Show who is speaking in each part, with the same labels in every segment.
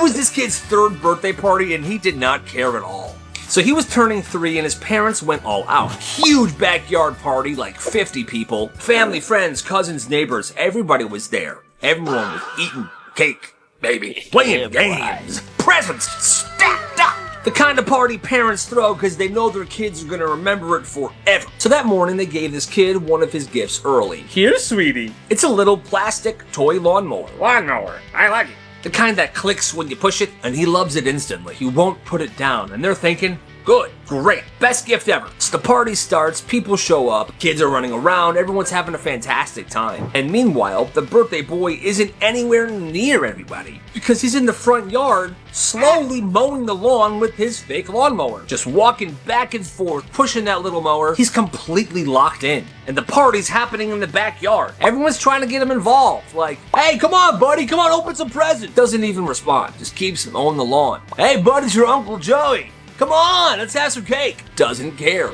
Speaker 1: was this kid's 3rd birthday party and he did not care at all. So he was turning 3 and his parents went all out. Huge backyard party, like 50 people. Family, friends, cousins, neighbors, everybody was there. Everyone was eating cake, baby, playing games, presents stacked up. The kind of party parents throw because they know their kids are going to remember it forever. So that morning they gave this kid one of his gifts early.
Speaker 2: Here, sweetie.
Speaker 1: It's a little plastic toy lawnmower.
Speaker 2: Lawnmower. I like it.
Speaker 1: The kind that clicks when you push it, and he loves it instantly. He won't put it down, and they're thinking, good, great, best gift ever. So the party starts, people show up, kids are running around, everyone's having a fantastic time. And meanwhile, the birthday boy isn't anywhere near everybody because he's in the front yard, slowly mowing the lawn with his fake lawnmower. Just walking back and forth, pushing that little mower. He's completely locked in. And the party's happening in the backyard. Everyone's trying to get him involved. Like, hey, come on, buddy, come on, open some presents. Doesn't even respond, just keeps mowing the lawn. Hey, bud, it's your Uncle Joey. Come on, let's have some cake. Doesn't care.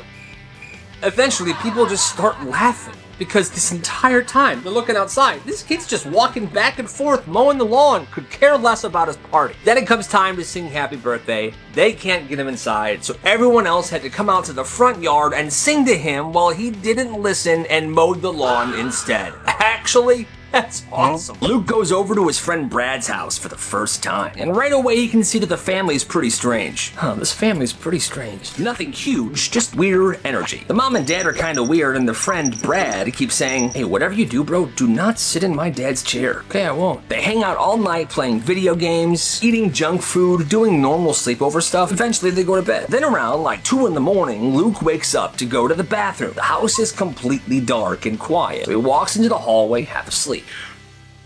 Speaker 1: Eventually, people just start laughing because this entire time they're looking outside. This kid's just walking back and forth, mowing the lawn, could care less about his party. Then it comes time to sing happy birthday. They can't get him inside, so everyone else had to come out to the front yard and sing to him while he didn't listen and mowed the lawn instead. Actually, that's awesome. Luke goes over to his friend Brad's house for the first time, and right away he can see that the family's pretty strange. This family's pretty strange. Nothing huge, just weird energy. The mom and dad are kind of weird, and the friend Brad keeps saying, hey, whatever you do, bro, do not sit in my dad's chair. Okay, I won't. They hang out all night playing video games, eating junk food, doing normal sleepover stuff. Eventually they go to bed. Then around like 2 in the morning, Luke wakes up to go to the bathroom. The house is completely dark and quiet. So he walks into the hallway half asleep.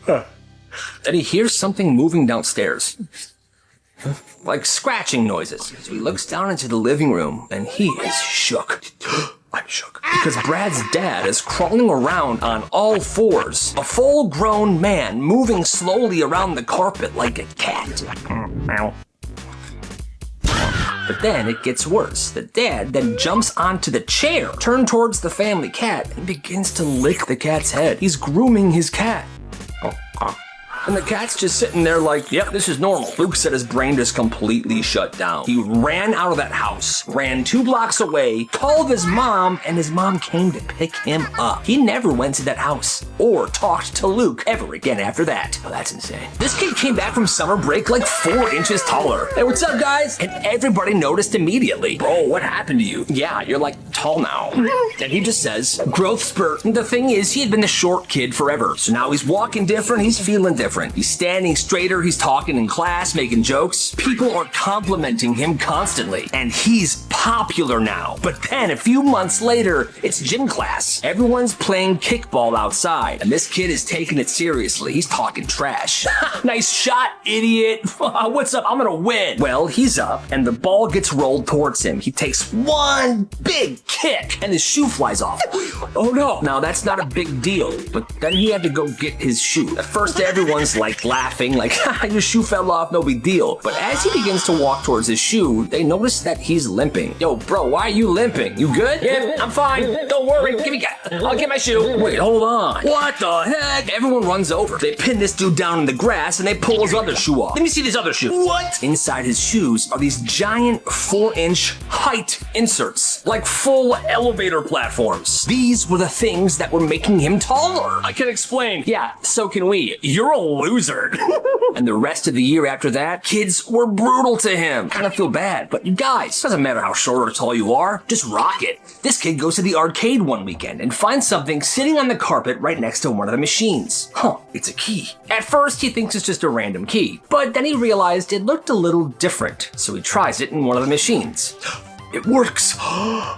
Speaker 1: Then he hears something moving downstairs. Like scratching noises. So he looks down into the living room and he is shook. I'm shook. Because Brad's dad is crawling around on all fours. A full-grown man moving slowly around the carpet like a cat. But then it gets worse. The dad then jumps onto the chair, turned towards the family cat, and begins to lick the cat's head. He's grooming his cat. And the cat's just sitting there like, yep, this is normal. Luke said his brain just completely shut down. He ran out of that house, ran 2 blocks away, called his mom, and his mom came to pick him up. He never went to that house or talked to Luke ever again after that. Oh, that's insane. This kid came back from summer break like 4 inches taller. Hey, what's up, guys? And everybody noticed immediately. Bro, what happened to you? Yeah, you're like tall now. And he just says, growth spurt. And the thing is, he had been the short kid forever. So now he's walking different, he's feeling different. He's standing straighter, he's talking in class, making jokes. People are complimenting him constantly, and he's popular now. But then a few months later, it's gym class. Everyone's playing kickball outside, and this kid is taking it seriously. He's talking trash. Nice shot, idiot. What's up? I'm gonna win. Well, he's up, and the ball gets rolled towards him. He takes one big kick, and his shoe flies off. Oh no. Now, that's not a big deal, but then he had to go get his shoe. At first, everyone's like laughing, like, your shoe fell off, no big deal. But as he begins to walk towards his shoe, they notice that he's limping. Yo, bro, why are you limping? You good? Yeah, I'm fine. Don't worry. I'll get my shoe. Wait, hold on. What the heck? Everyone runs over. They pin this dude down in the grass and they pull his other shoe off. Let me see this other shoe. What? Inside his shoes are these giant 4-inch height inserts, like full elevator platforms. These were the things that were making him taller. I can explain. Yeah, so can we. You're a loser. And the rest of the year after that, kids were brutal to him. Kind of feel bad, but you guys, doesn't matter how short or tall you are, just rock it. This kid goes to the arcade one weekend and finds something sitting on the carpet right next to one of the machines. It's a key. At first, he thinks it's just a random key, but then he realized it looked a little different, so he tries it in one of the machines. It works.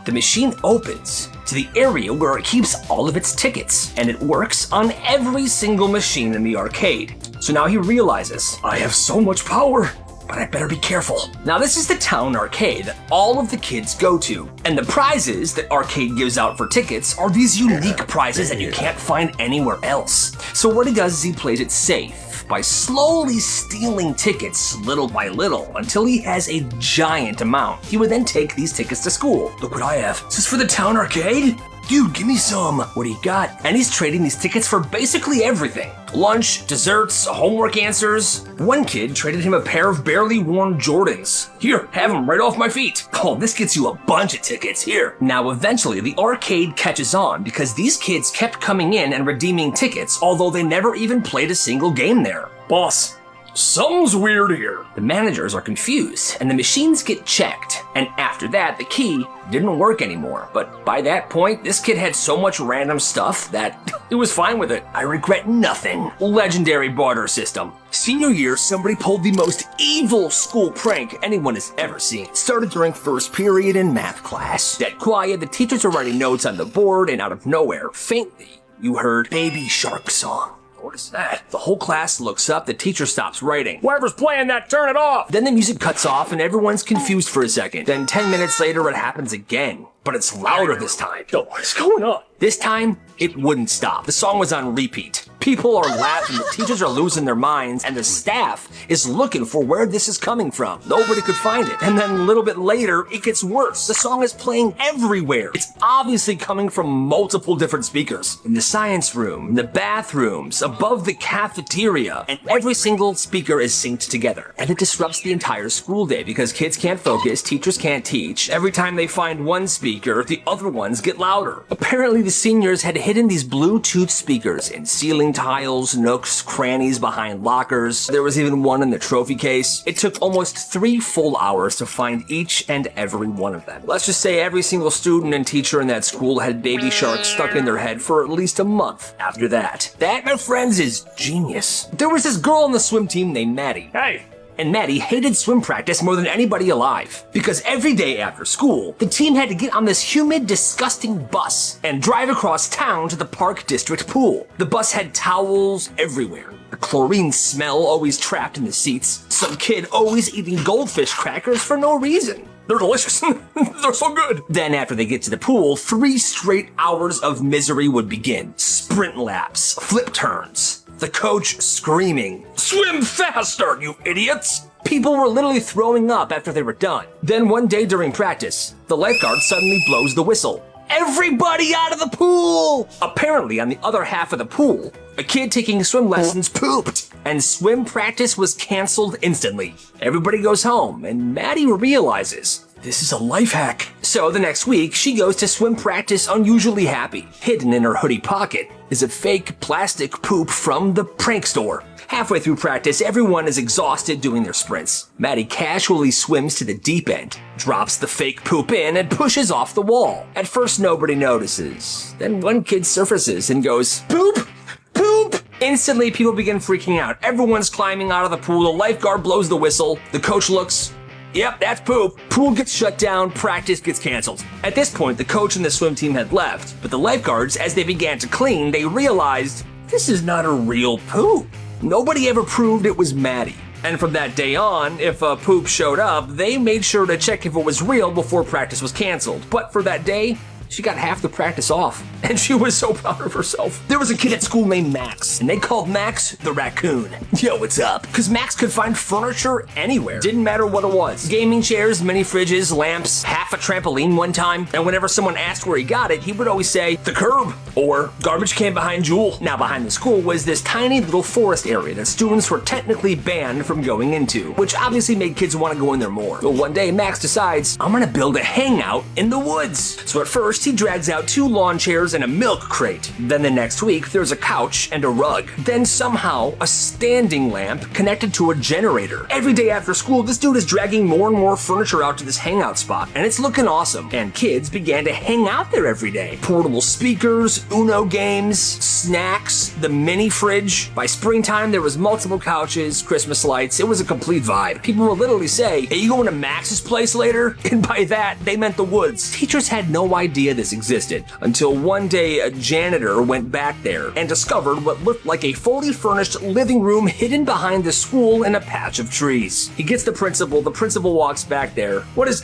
Speaker 1: The machine opens to the area where it keeps all of its tickets, and it works on every single machine in the arcade. So now he realizes, I have so much power, but I better be careful. Now this is the town arcade that all of the kids go to, and the prizes that arcade gives out for tickets are these unique prizes that you can't find anywhere else. So what he does is he plays it safe by slowly stealing tickets little by little until he has a giant amount. He would then take these tickets to school. Look what I have. Is this for the town arcade? dude, give me some. What do you got? And he's trading these tickets for basically everything. Lunch, desserts, homework answers. One kid traded him a pair of barely worn Jordans. Here, have them right off my feet. Oh, this gets you a bunch of tickets here. Now, eventually, the arcade catches on because these kids kept coming in and redeeming tickets, although they never even played a single game there. Boss, something's weird here. The managers are confused, and the machines get checked. And after that, the key didn't work anymore. But by that point, this kid had so much random stuff that it was fine with it. I regret nothing. Legendary barter system. Senior year, somebody pulled the most evil school prank anyone has ever seen. Started during first period in math class. Dead quiet, the teachers are writing notes on the board, and out of nowhere, faintly, you heard Baby Shark Song. What is that? The whole class looks up, the teacher stops writing. Whoever's playing that, turn it off! Then the music cuts off and everyone's confused for a second. Then 10 minutes later it happens again. But it's louder this time. Yo, what's going on? This time, it wouldn't stop. The song was on repeat. People are laughing, the teachers are losing their minds, and the staff is looking for where this is coming from. Nobody could find it. And then a little bit later, it gets worse. The song is playing everywhere. It's obviously coming from multiple different speakers. In the science room, in the bathrooms, above the cafeteria, and every single speaker is synced together. And it disrupts the entire school day because kids can't focus, teachers can't teach. Every time they find one speaker, the other ones get louder. Apparently, the seniors had hidden these Bluetooth speakers in ceiling tiles, nooks, crannies behind lockers. There was even one in the trophy case. It took almost 3 full hours to find each and every one of them. Let's just say every single student and teacher in that school had Baby Shark stuck in their head for at least a month after that. That, my friends, is genius. There was this girl on the swim team named Maddie. Hey! And Maddie hated swim practice more than anybody alive. Because every day after school, the team had to get on this humid, disgusting bus and drive across town to the Park District pool. The bus had towels everywhere. The chlorine smell always trapped in the seats. Some kid always eating goldfish crackers for no reason. They're delicious. They're so good. Then after they get to the pool, 3 straight hours of misery would begin. Sprint laps, flip turns, the coach screaming, "Swim faster, you idiots!" People were literally throwing up after they were done. Then one day during practice, the lifeguard suddenly blows the whistle. Everybody out of the pool! Apparently, on the other half of the pool, a kid taking swim lessons pooped, and swim practice was canceled instantly. Everybody goes home, and Maddie realizes this is a life hack. So the next week, she goes to swim practice unusually happy. Hidden in her hoodie pocket is a fake plastic poop from the prank store. Halfway through practice, everyone is exhausted doing their sprints. Maddie casually swims to the deep end, drops the fake poop in, and pushes off the wall. At first, nobody notices. Then one kid surfaces and goes, "Poop! Poop!" Instantly, people begin freaking out. Everyone's climbing out of the pool. The lifeguard blows the whistle. The coach looks. Yep, that's poop. Pool gets shut down, practice gets canceled. At this point, the coach and the swim team had left, but the lifeguards, as they began to clean, they realized this is not a real poop. Nobody ever proved it was Maddie. And from that day on, if a poop showed up, they made sure to check if it was real before practice was canceled. But for that day, she got half the practice off, and she was so proud of herself. There was a kid at school named Max, and they called Max the raccoon. Yo, what's up? Because Max could find furniture anywhere. Didn't matter what it was. Gaming chairs, mini fridges, lamps, half a trampoline one time. And whenever someone asked where he got it, he would always say, the curb, or garbage can behind Jewel. Now behind the school was this tiny little forest area that students were technically banned from going into, which obviously made kids want to go in there more. But one day, Max decides, I'm gonna build a hangout in the woods. So at first, he drags out 2 lawn chairs and a milk crate. Then the next week, there's a couch and a rug. Then somehow, a standing lamp connected to a generator. Every day after school, this dude is dragging more and more furniture out to this hangout spot, and it's looking awesome. And kids began to hang out there every day. Portable speakers, Uno games, snacks, the mini fridge. By springtime, there was multiple couches, Christmas lights. It was a complete vibe. People would literally say, hey, you going to Max's place later? And by that, they meant the woods. Teachers had no idea this existed until one day a janitor went back there and discovered what looked like a fully furnished living room hidden behind the school in a patch of trees. He gets the principal walks back there. What is...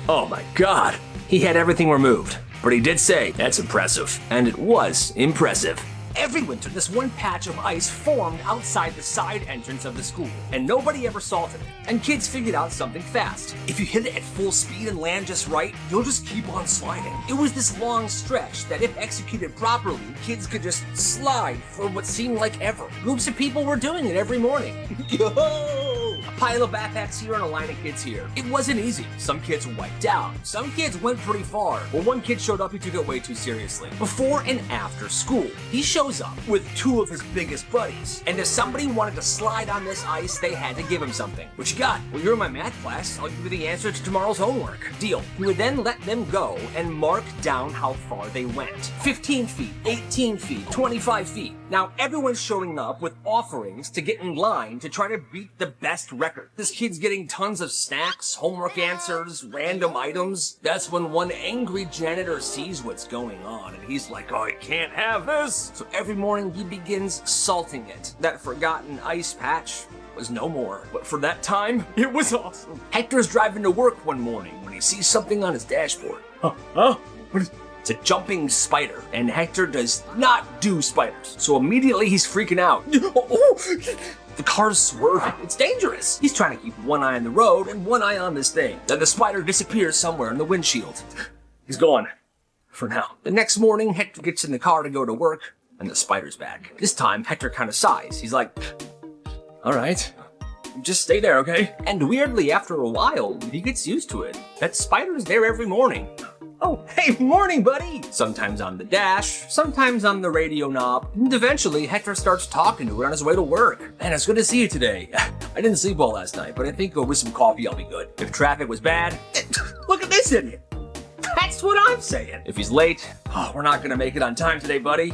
Speaker 1: Oh my god. He had everything removed, but he did say, that's impressive. And it was impressive. Every winter, this one patch of ice formed outside the side entrance of the school, and nobody ever salted it. And kids figured out something fast. If you hit it at full speed and land just right, you'll just keep on sliding. It was this long stretch that if executed properly, kids could just slide for what seemed like ever. Groups of people were doing it every morning. Yo! A pile of backpacks here and a line of kids here. It wasn't easy. Some kids were wiped out. Some kids went pretty far. When one kid showed up, he took it way too seriously. Before and after school, he shows up with two of his biggest buddies. And if somebody wanted to slide on this ice, they had to give him something. What you got? Well, you're in my math class. I'll give you the answer to tomorrow's homework. Deal. He would then let them go and mark down how far they went. 15 feet, 18 feet, 25 feet. Now, everyone's showing up with offerings to get in line to try to beat the best record. This kid's getting tons of snacks, homework answers, random items. That's when one angry janitor sees what's going on, and he's like, oh, I can't have this. So every morning he begins salting it. That forgotten ice patch was no more. But for that time, it was awesome. Hector's driving to work one morning when he sees something on his dashboard. What is It's a jumping spider, and Hector does not do spiders. So immediately he's freaking out. The car's swerving. It's dangerous. He's trying to keep one eye on the road and one eye on this thing. Then the spider disappears somewhere in the windshield. He's gone. For now. The next morning, Hector gets in the car to go to work, and the spider's back. This time, Hector kind of sighs. He's like, all right, just stay there, okay? And weirdly, after a while, he gets used to it. That spider's there every morning. Oh, hey, morning, buddy! Sometimes on the dash, sometimes on the radio knob, and eventually Hector starts talking to it on his way to work. Man, it's good to see you today. I didn't sleep well last night, but I think with some coffee I'll be good. If traffic was bad, look at this idiot! That's what I'm saying. If he's late, we're not gonna make it on time today, buddy.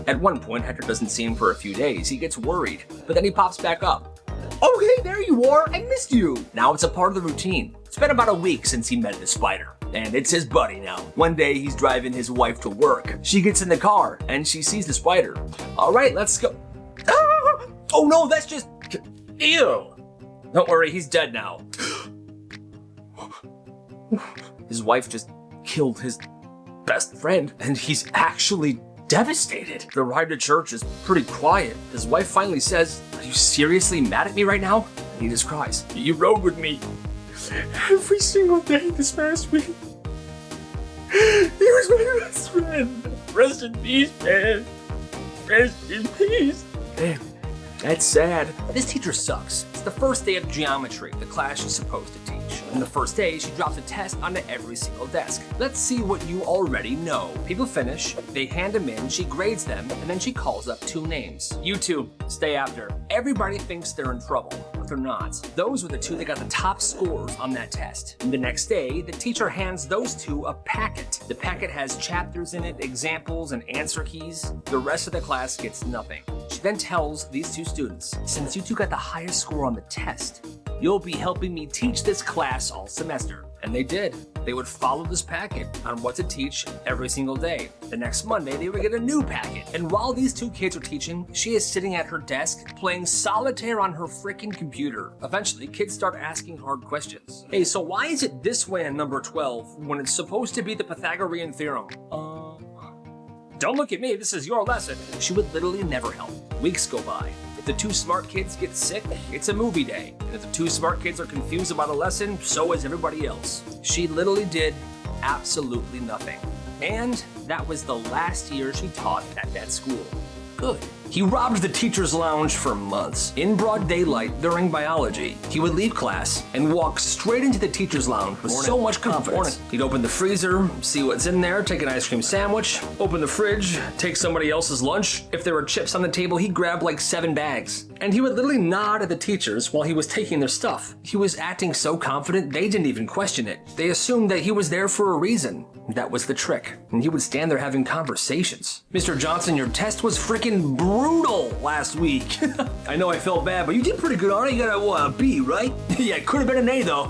Speaker 1: At one point, Hector doesn't see him for a few days. He gets worried, but then he pops back up. Oh, hey, there you are. I missed you. Now it's a part of the routine. It's been about a week since he met the spider, and it's his buddy now. One day, he's driving his wife to work. She gets in the car, and she sees the spider. All right, let's go. Ah! Oh, no, that's just... Ew. Don't worry, he's dead now. His wife just killed his best friend, and he's actually devastated. The ride to church is pretty quiet. His wife finally says, are you seriously mad at me right now? And he just cries. You rode with me every single day this past week. He was my best friend. Rest in peace, man. Rest in peace. Damn, that's sad. This teacher sucks. It's the first day of geometry the class is supposed to teach. On the first day, she drops a test onto every single desk. Let's see what you already know. People finish, they hand them in, she grades them, and then she calls up two names. You two, stay after. Everybody thinks they're in trouble, but they're not. Those were the two that got the top scores on that test. And the next day, the teacher hands those two a packet. The packet has chapters in it, examples, and answer keys. The rest of the class gets nothing. She then tells these two students, since you two got the highest score on the test, you'll be helping me teach this class all semester. And they did. They would follow this packet on what to teach every single day. The next Monday, they would get a new packet. And while these two kids are teaching, she is sitting at her desk playing solitaire on her freaking computer. Eventually, kids start asking hard questions. Hey, so why is it this way in number 12 when it's supposed to be the Pythagorean theorem? Don't look at me, this is your lesson. She would literally never help. Weeks go by. If the two smart kids get sick, it's a movie day. And if the two smart kids are confused about a lesson, so is everybody else. She literally did absolutely nothing. And that was the last year she taught at that school. Good. He robbed the teacher's lounge for months. In broad daylight during biology, he would leave class and walk straight into the teacher's lounge with so much confidence. He'd open the freezer, see what's in there, take an ice cream sandwich, open the fridge, take somebody else's lunch. If there were chips on the table, he'd grab like 7 bags. And he would literally nod at the teachers while he was taking their stuff. He was acting so confident, they didn't even question it. They assumed that he was there for a reason. That was the trick. And he would stand there having conversations. Mr. Johnson, your test was freaking brutal last week. I know I felt bad, but you did pretty good on it. You got a B, right? Yeah, it could have been an A though.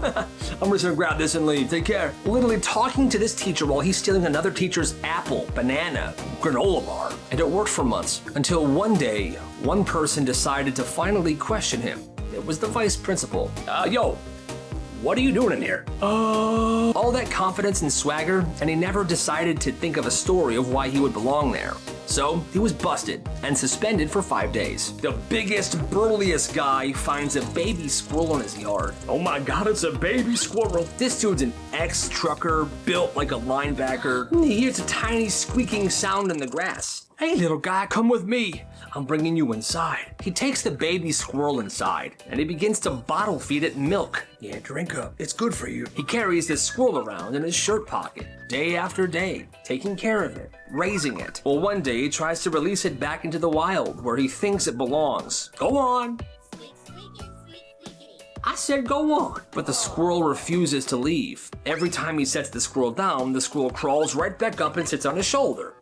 Speaker 1: I'm just gonna grab this and leave. Take care. Literally talking to this teacher while he's stealing another teacher's apple, banana, granola bar. And it worked for months until one day, one person decided to finally question him. It was the vice principal. Yo, what are you doing in here? All that confidence and swagger, and he never decided to think of a story of why he would belong there. So he was busted and suspended for 5 days. The biggest, burliest guy finds a baby squirrel in his yard.
Speaker 2: Oh my god, it's a baby squirrel.
Speaker 1: This dude's an ex-trucker, built like a linebacker. He hears a tiny squeaking sound in the grass. Hey, little guy, come with me. I'm bringing you inside. He takes the baby squirrel inside, and he begins to bottle feed it milk.
Speaker 2: Yeah, drink up. It's good for you.
Speaker 1: He carries this squirrel around in his shirt pocket, day after day, taking care of it, raising it. Well, one day he tries to release it back into the wild, where he thinks it belongs. Go on. I said go on. But the squirrel refuses to leave. Every time he sets the squirrel down, the squirrel crawls right back up and sits on his shoulder.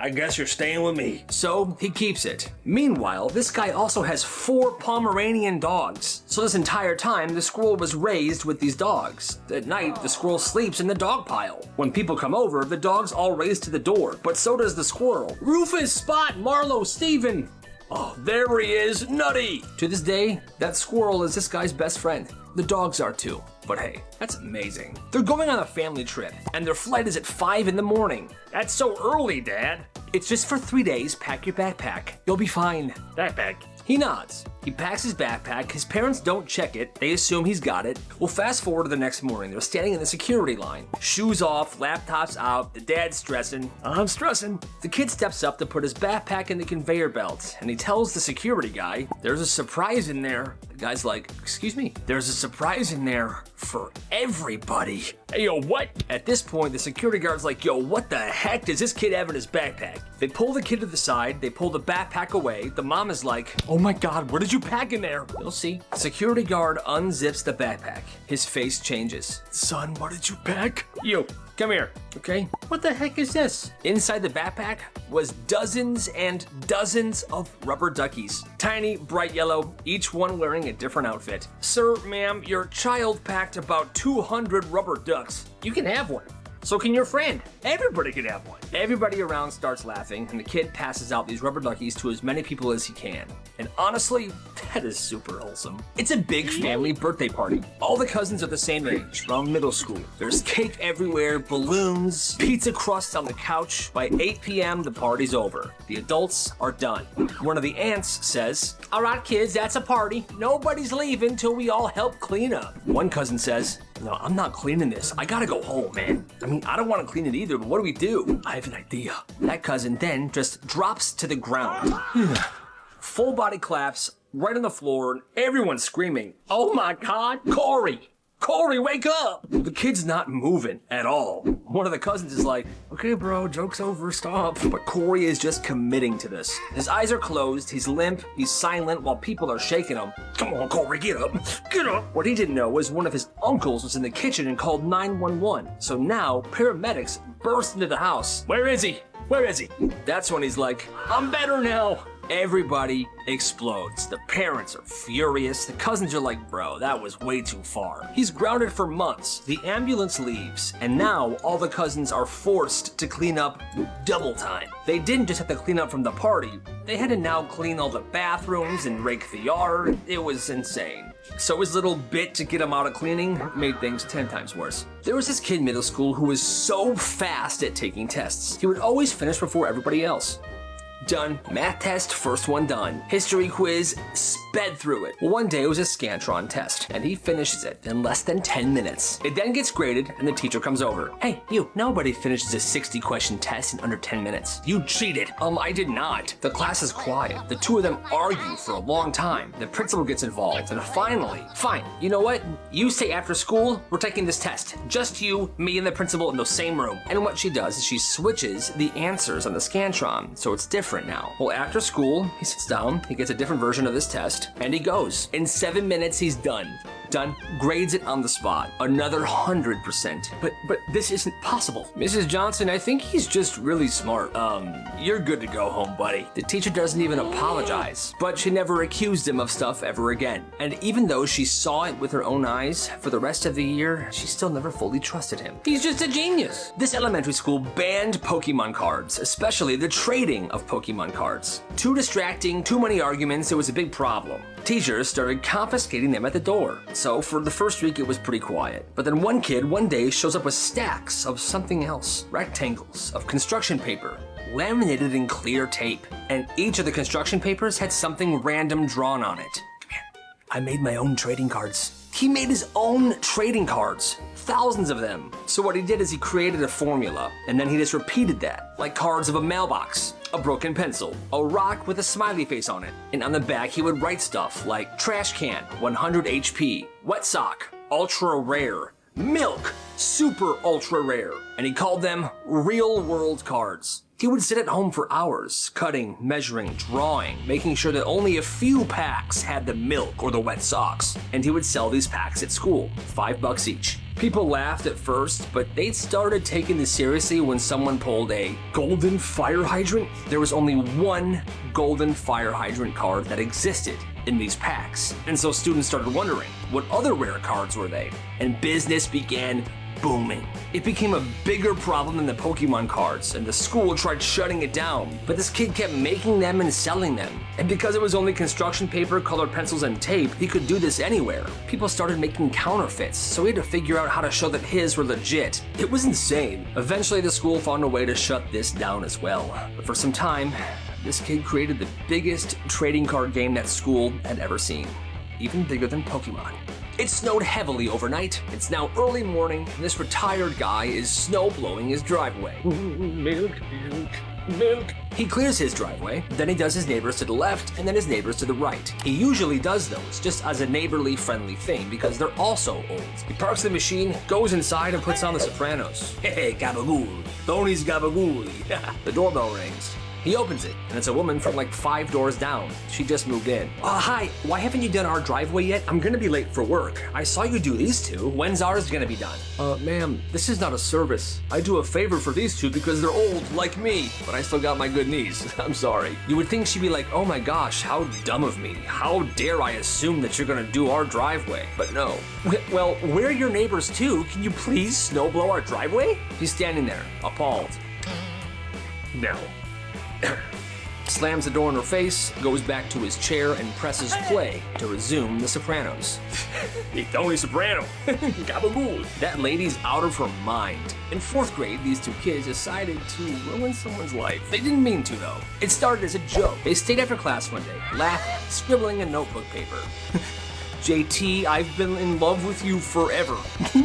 Speaker 2: I guess you're staying with me.
Speaker 1: So he keeps it. Meanwhile, this guy also has 4 Pomeranian dogs. So this entire time, the squirrel was raised with these dogs. At night, the squirrel sleeps in the dog pile. When people come over, the dogs all race to the door, but so does the squirrel. Rufus, Spot, Marlowe, Steven. Oh, there he is, Nutty! To this day, that squirrel is this guy's best friend. The dogs are too. But hey, that's amazing. They're going on a family trip, and their flight is at 5 in the morning.
Speaker 2: That's so early, Dad.
Speaker 1: It's just for 3 days. Pack your backpack. You'll be fine.
Speaker 2: Backpack.
Speaker 1: He nods. He packs his backpack. His parents don't check it. They assume he's got it. Well, fast forward to the next morning. They're standing in the security line. Shoes off, laptops out. The dad's stressing.
Speaker 2: I'm stressing.
Speaker 1: The kid steps up to put his backpack in the conveyor belt, and he tells the security guy, there's a surprise in there. The guy's like, excuse me? There's a surprise in there for everybody.
Speaker 2: Hey, yo, what?
Speaker 1: At this point, the security guard's like, yo, what the heck does this kid have in his backpack? They pull the kid to the side. They pull the backpack away. The mom is like, oh my God, what did you pack in there? You'll see. Security guard unzips the backpack. His face changes.
Speaker 2: Son, what did you pack?
Speaker 1: You, come here, okay? What the heck is this? Inside the backpack was dozens and dozens of rubber duckies. Tiny, bright yellow, each one wearing a different outfit. Sir, ma'am, your child packed about 200 rubber ducks. You can have one. So can your friend. Everybody can have one. Everybody around starts laughing, and the kid passes out these rubber duckies to as many people as he can. And honestly, that is super wholesome. It's a big family birthday party. All the cousins are the same age, around middle school. There's cake everywhere, balloons, pizza crusts on the couch. By 8 p.m., the party's over. The adults are done. One of the aunts says, all right, kids, that's a party. Nobody's leaving till we all help clean up. One cousin says, no, I'm not cleaning this. I gotta go home, man. I mean, I don't want to clean it either, but what do we do? I have an idea. That cousin then just drops to the ground. Full body collapse right on the floor, and everyone's screaming, oh my God, Corey! Corey, wake up! The kid's not moving at all. One of the cousins is like, okay, bro, joke's over, stop. But Corey is just committing to this. His eyes are closed, he's limp, he's silent while people are shaking him. Come on, Corey, get up, get up. What he didn't know was one of his uncles was in the kitchen and called 911. So now, paramedics burst into the house. Where is he? Where is he? That's when he's like, I'm better now. Everybody explodes. The parents are furious. The cousins are like, bro, that was way too far. He's grounded for months. The ambulance leaves, and now all the cousins are forced to clean up double time. They didn't just have to clean up from the party. They had to now clean all the bathrooms and rake the yard. It was insane. So his little bit to get him out of cleaning made things 10 times worse. There was this kid in middle school who was so fast at taking tests. He would always finish before everybody else. Done. Math test, first one done. History quiz, sped through it. One day it was a Scantron test, and he finishes it in less than 10 minutes. It then gets graded, and the teacher comes over. Hey, you, nobody finishes a 60-question test in under 10 minutes. You cheated. I did not. The class is quiet. The two of them argue for a long time. The principal gets involved, and finally, fine, you know what? You stay after school, we're taking this test. Just you, me, and the principal in the same room. And what she does is she switches the answers on the Scantron, so it's different now. Well, after school, he sits down, he gets a different version of this test, and he goes. In 7 minutes, he's done. Grades it on the spot. Another 100%. But this isn't possible. Mrs. Johnson, I think he's just really smart. You're good to go home, buddy. The teacher doesn't even apologize, but she never accused him of stuff ever again. And even though she saw it with her own eyes, for the rest of the year, she still never fully trusted him. He's just a genius. This elementary school banned Pokemon cards, especially the trading of Pokemon cards. Too distracting, too many arguments, it was a big problem. Teachers started confiscating them at the door. So for the first week it was pretty quiet. But then one kid one day shows up with stacks of something else. Rectangles of construction paper, laminated in clear tape. And each of the construction papers had something random drawn on it. Come here. I made my own trading cards. He made his own trading cards. Thousands of them. So what he did is he created a formula, and then he just repeated that, like cards of a mailbox, a broken pencil, a rock with a smiley face on it. And on the back he would write stuff like trash can, 100 HP, wet sock, ultra rare, milk, super ultra rare. And he called them real world cards. He would sit at home for hours, cutting, measuring, drawing, making sure that only a few packs had the milk or the wet socks. And he would sell these packs at school, $5 each. People laughed at first, but they started taking this seriously when someone pulled a golden fire hydrant. There was only one golden fire hydrant card that existed in these packs. And so students started wondering, what other rare cards were they? And business began booming. It became a bigger problem than the Pokemon cards, and the school tried shutting it down, but this kid kept making them and selling them. And because it was only construction paper, colored pencils, and tape, he could do this anywhere. People started making counterfeits, so he had to figure out how to show that his were legit. It was insane. Eventually, the school found a way to shut this down as well. But for some time, this kid created the biggest trading card game that school had ever seen. Even bigger than Pokemon. It snowed heavily overnight. It's now early morning, and this retired guy is snow blowing his driveway.
Speaker 2: Milk, milk, milk.
Speaker 1: He clears his driveway, then he does his neighbors to the left, and then his neighbors to the right. He usually does those just as a neighborly friendly thing because they're also old. He parks the machine, goes inside, and puts on The Sopranos. Hey, gabagool. Tony's gabagool. The doorbell rings. He opens it, and it's a woman from like 5 doors down. She just moved in. Hi, why haven't you done our driveway yet? I'm gonna be late for work. I saw you do these two. When's ours gonna be done? Ma'am, this is not a service. I do a favor for these two because they're old, like me, but I still got my good knees. I'm sorry. You would think she'd be like, oh my gosh, how dumb of me. How dare I assume that you're gonna do our driveway? But no. Well, we're your neighbors too. Can you please snow blow our driveway? He's standing there, appalled.
Speaker 2: No.
Speaker 1: Slams the door in her face, goes back to his chair, and presses play to resume The Sopranos.
Speaker 2: It's Tony Soprano. Gabagool.
Speaker 1: That lady's out of her mind. In 4th grade, these two kids decided to ruin someone's life. They didn't mean to, though. It started as a joke. They stayed after class one day, laughing, scribbling in notebook paper. JT, I've been in love with you forever.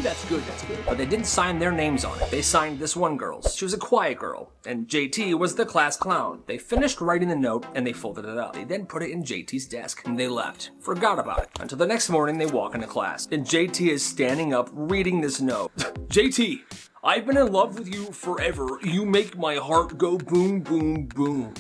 Speaker 1: That's good. But they didn't sign their names on it. They signed this one girl's. She was a quiet girl, and JT was the class clown. They finished writing the note, and they folded it up. They then put it in JT's desk, and they left. Forgot about it. Until the next morning, they walk into class, and JT is standing up, reading this note. JT, I've been in love with you forever. You make my heart go boom, boom, boom.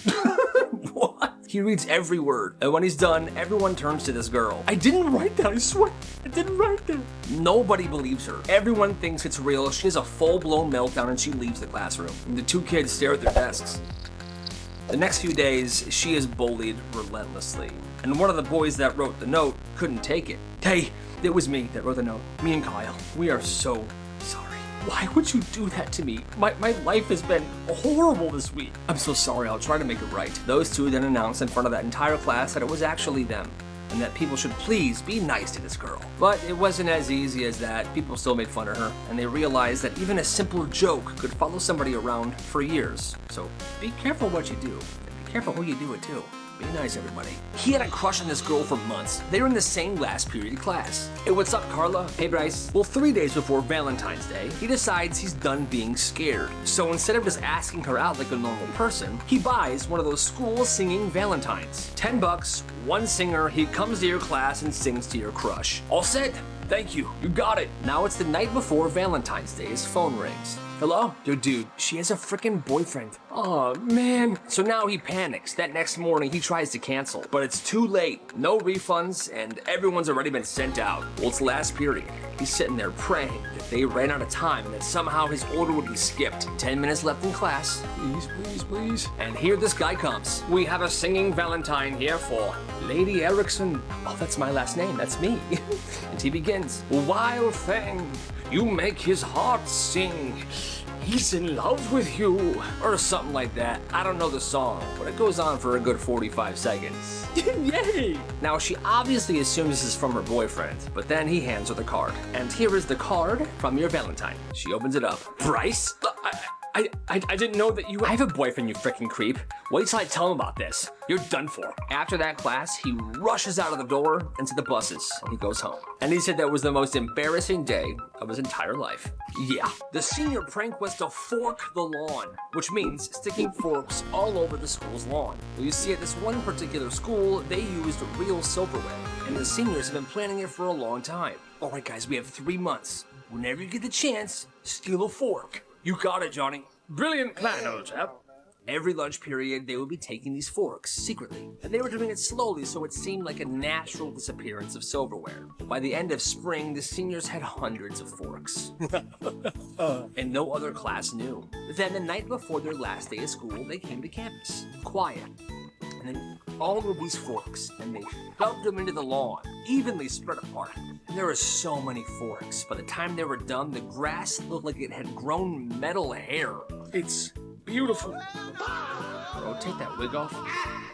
Speaker 1: What? He reads every word, and when he's done, everyone turns to this girl. I didn't write that, I swear. I didn't write that. Nobody believes her. Everyone thinks it's real. She has a full-blown meltdown, and she leaves the classroom. And the two kids stare at their desks. The next few days, she is bullied relentlessly. And one of the boys that wrote the note couldn't take it. Hey, it was me that wrote the note. Me and Kyle. We are so sorry. Why would you do that to me? My life has been horrible this week. I'm so sorry, I'll try to make it right. Those two then announced in front of that entire class that it was actually them, and that people should please be nice to this girl. But it wasn't as easy as that. People still made fun of her, and they realized that even a simple joke could follow somebody around for years. So be careful what you do, and be careful who you do it to. Be nice, everybody. He had a crush on this girl for months. They were in the same last period class. Hey, what's up, Carla? Hey, Bryce. Well, 3 days before Valentine's Day, he decides he's done being scared. So instead of just asking her out like a normal person, he buys one of those school singing Valentines. $10, one singer, he comes to your class and sings to your crush. All set? Thank you. You got it. Now it's the night before Valentine's Day. His phone rings. Hello? Yo, dude, she has a freaking boyfriend. Oh, man. So now he panics. That next morning, he tries to cancel. But it's too late. No refunds, and everyone's already been sent out. Well, it's last period. He's sitting there praying that they ran out of time and that somehow his order would be skipped. 10 minutes left in class. Please, please, please. And here this guy comes. We have a singing Valentine here for Lady Erickson. Oh, that's my last name. That's me. And he begins. Wild thing, you make his heart sing. he's in love with you, or something like that. I don't know the song, but it goes on for a good 45 seconds. Yay! Now, she obviously assumes this is from her boyfriend, but then he hands her the card. And here is the card from your Valentine. She opens it up. Bryce? I didn't know that you... I have a boyfriend, you freaking creep. Wait till I tell him about this. You're done for. After that class, he rushes out of the door into the buses, and he goes home. And he said that was the most embarrassing day of his entire life. Yeah. The senior prank was to fork the lawn, which means sticking forks all over the school's lawn. Well, you see, at this one particular school, they used real silverware, and the seniors have been planning it for a long time. All right, guys, we have 3 months. Whenever you get the chance, steal a fork. You got it, Johnny.
Speaker 2: Brilliant plan, old chap.
Speaker 1: Every lunch period, they would be taking these forks secretly, and they were doing it slowly so it seemed like a natural disappearance of silverware. By the end of spring, the seniors had hundreds of forks. And no other class knew. Then the night before their last day of school, they came to campus, quiet. And then all of these forks, and they shoved them into the lawn, evenly spread apart. And there were so many forks. By the time they were done, the grass looked like it had grown metal hair.
Speaker 2: It's beautiful.
Speaker 1: Oh, take that wig off.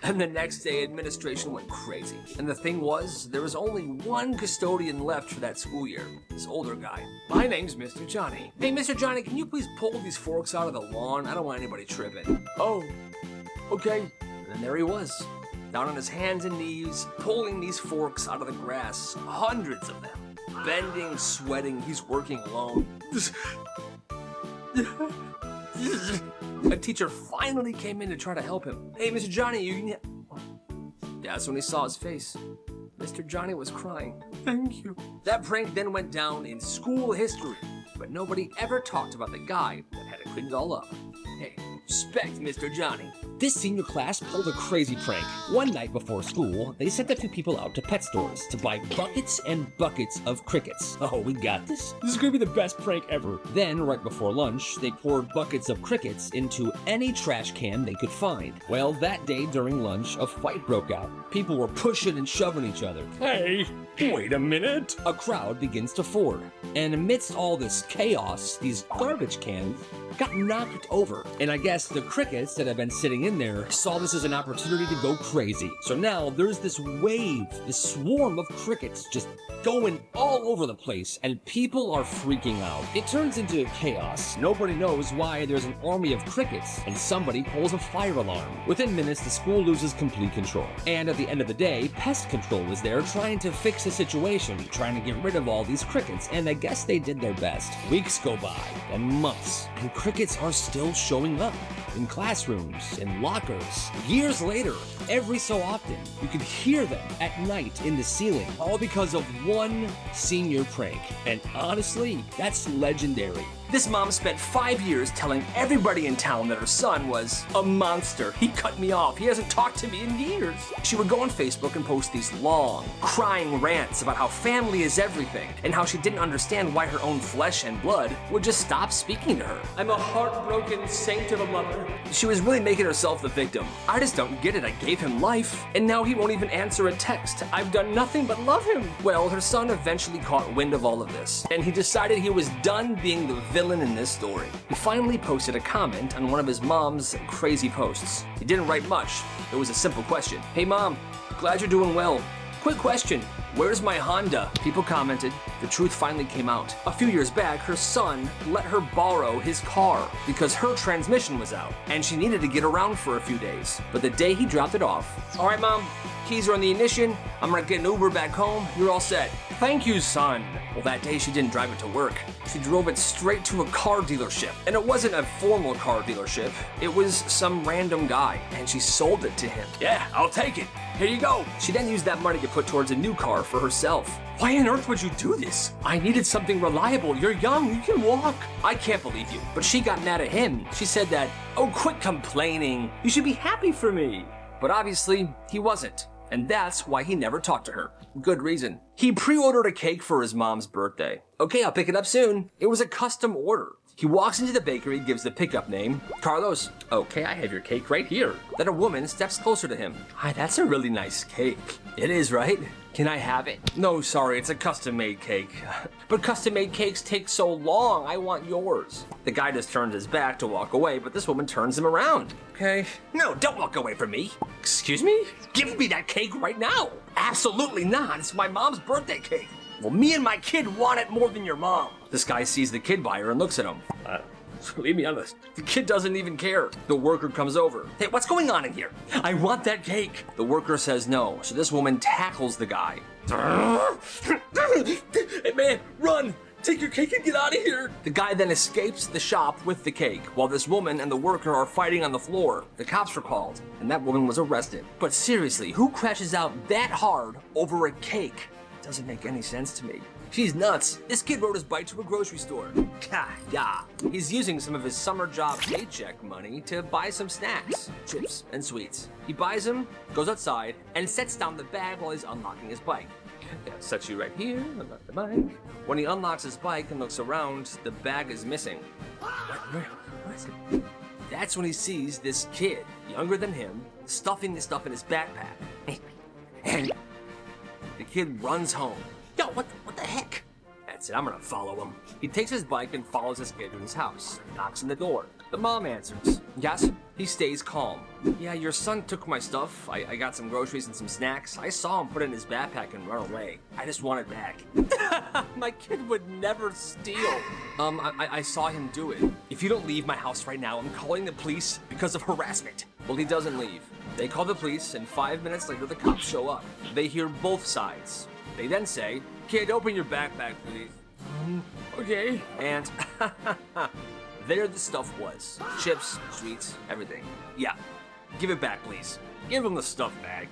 Speaker 1: And the next day, administration went crazy. And the thing was, there was only one custodian left for that school year. This older guy. My name's Mr. Johnny. Hey, Mr. Johnny, can you please pull these forks out of the lawn? I don't want anybody tripping.
Speaker 2: Oh, okay.
Speaker 1: And there he was, down on his hands and knees, pulling these forks out of the grass, hundreds of them. Bending, sweating, he's working alone. A teacher finally came in to try to help him. Hey, Mr. Johnny, you can... That's when he saw his face. Mr. Johnny was crying. Thank you. That prank then went down in school history, but nobody ever talked about the guy that had to clean it all up. Hey, respect Mr. Johnny.
Speaker 3: This senior class pulled a crazy prank. One night before school, they sent a few people out to pet stores to buy buckets and buckets of crickets. Oh, we got this. This is gonna be the best prank ever. Then, right before lunch, they poured buckets of crickets into any trash can they could find. Well, that day during lunch, a fight broke out. People were pushing and shoving each other.
Speaker 2: Hey, wait a minute.
Speaker 3: A crowd begins to form. And amidst all this chaos, these garbage cans got knocked over. And I guess the crickets that have been sitting in there saw this as an opportunity to go crazy. So now there's this wave, this swarm of crickets just going all over the place, and people are freaking out. It turns into chaos. Nobody knows why there's an army of crickets, and somebody pulls a fire alarm. Within minutes, the school loses complete control. And at the end of the day, pest control is there trying to fix the situation, trying to get rid of all these crickets, and I guess they did their best. Weeks go by, and months, and crickets are still showing up. In classrooms, in lockers. Years later, every so often, you could hear them at night in the ceiling, all because of one senior prank. And honestly, that's legendary.
Speaker 1: This mom spent 5 years telling everybody in town that her son was a monster. He cut me off. He hasn't talked to me in years. She would go on Facebook and post these long, crying rants about how family is everything and how she didn't understand why her own flesh and blood would just stop speaking to her. I'm a heartbroken saint of a mother. She was really making herself the victim. I just don't get it. I gave him life, and now he won't even answer a text. I've done nothing but love him. Well, her son eventually caught wind of all of this, and he decided he was done being the villain in this story. He finally posted a comment on one of his mom's crazy posts. He didn't write much. It was a simple question. Hey mom, glad you're doing well. Quick question, where's my Honda? People commented. The truth finally came out. A few years back, her son let her borrow his car because her transmission was out and she needed to get around for a few days. But the day he dropped it off, all right mom, keys are on the ignition, I'm gonna get an Uber back home, you're all set. Thank you, son. Well, that day she didn't drive it to work. She drove it straight to a car dealership. And it wasn't a formal car dealership. It was some random guy, and she sold it to him. Yeah, I'll take it. Here you go. She then used that money to put towards a new car for herself. Why on earth would you do this? I needed something reliable. You're young, you can walk. I can't believe you. But she got mad at him. She said that, oh, quit complaining. You should be happy for me. But obviously, he wasn't. And that's why he never talked to her. Good reason. He pre-ordered a cake for his mom's birthday. Okay, I'll pick it up soon. It was a custom order. He walks into the bakery, gives the pickup name, Carlos. Okay, I have your cake right here. Then a woman steps closer to him. Hi, that's a really nice cake. It is, right? Can I have it? No, sorry, it's a custom-made cake. But custom-made cakes take so long, I want yours. The guy just turns his back to walk away, but this woman turns him around. Okay. No, don't walk away from me. Excuse me? Give me that cake right now. Absolutely not, it's my mom's birthday cake. Well, me and my kid want it more than your mom. This guy sees the kid buyer and looks at him. Leave me honest. The kid doesn't even care. The worker comes over. Hey, what's going on in here? I want that cake. The worker says no, so this woman tackles the guy. Hey man, run! Take your cake and get out of here! The guy then escapes the shop with the cake, while this woman and the worker are fighting on the floor. The cops were called, and that woman was arrested. But seriously, who crashes out that hard over a cake? Doesn't make any sense to me. She's nuts. This kid rode his bike to a grocery store. Yeah. He's using some of his summer job paycheck money to buy some snacks, chips, and sweets. He buys them, goes outside, and sets down the bag while he's unlocking his bike. Yeah, set you right here, unlock the bike. When he unlocks his bike and looks around, the bag is missing. Where is it? That's when he sees this kid, younger than him, stuffing the stuff in his backpack. And the kid runs home. Yo, what the heck? That's it, I'm gonna follow him. He takes his bike and follows this kid to his house, knocks on the door. The mom answers. Yes? He stays calm. Yeah, your son took my stuff. I got some groceries and some snacks. I saw him put it in his backpack and run away. I just want it back. My kid would never steal. I saw him do it. If you don't leave my house right now, I'm calling the police because of harassment. Well, he doesn't leave. They call the police, and 5 minutes later, the cops show up. They hear both sides. They then say, kid, open your backpack, please.
Speaker 2: Okay.
Speaker 1: And there the stuff was. Chips, sweets, everything. Yeah. Give it back, please. Give him the stuff bag.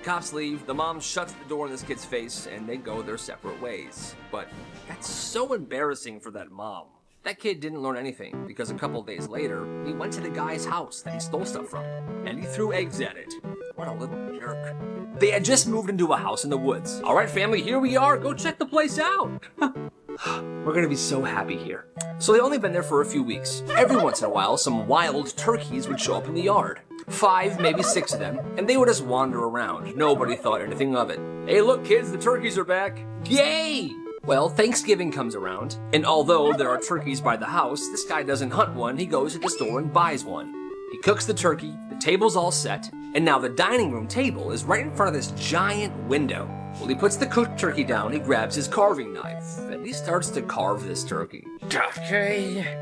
Speaker 1: Cops leave, the mom shuts the door in this kid's face, and they go their separate ways. But that's so embarrassing for that mom. That kid didn't learn anything, because a couple days later, he went to the guy's house that he stole stuff from, and he threw eggs at it. What a little jerk. They had just moved into a house in the woods. All right, family, here we are. Go check the place out. We're gonna be so happy here. So they only been there for a few weeks. Every once in a while, some wild turkeys would show up in the yard. 5, maybe 6 of them, and they would just wander around. Nobody thought anything of it. Hey, look, kids, the turkeys are back. Yay! Well, Thanksgiving comes around, and although there are turkeys by the house, this guy doesn't hunt one, he goes to the store and buys one. He cooks the turkey, the table's all set, and now the dining room table is right in front of this giant window. Well, he puts the cooked turkey down, he grabs his carving knife, and he starts to carve this turkey. Okay.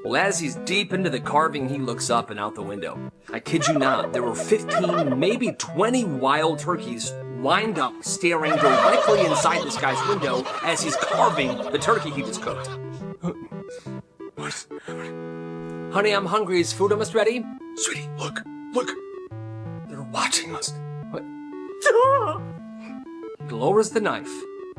Speaker 1: Well, as he's deep into the carving, he looks up and out the window. I kid you not, there were 15, maybe 20 wild turkeys lined up, staring directly inside this guy's window as he's carving the turkey he just cooked. What? Honey, I'm hungry. Is food almost ready? Sweetie, look. They're watching us. What? He lowers the knife,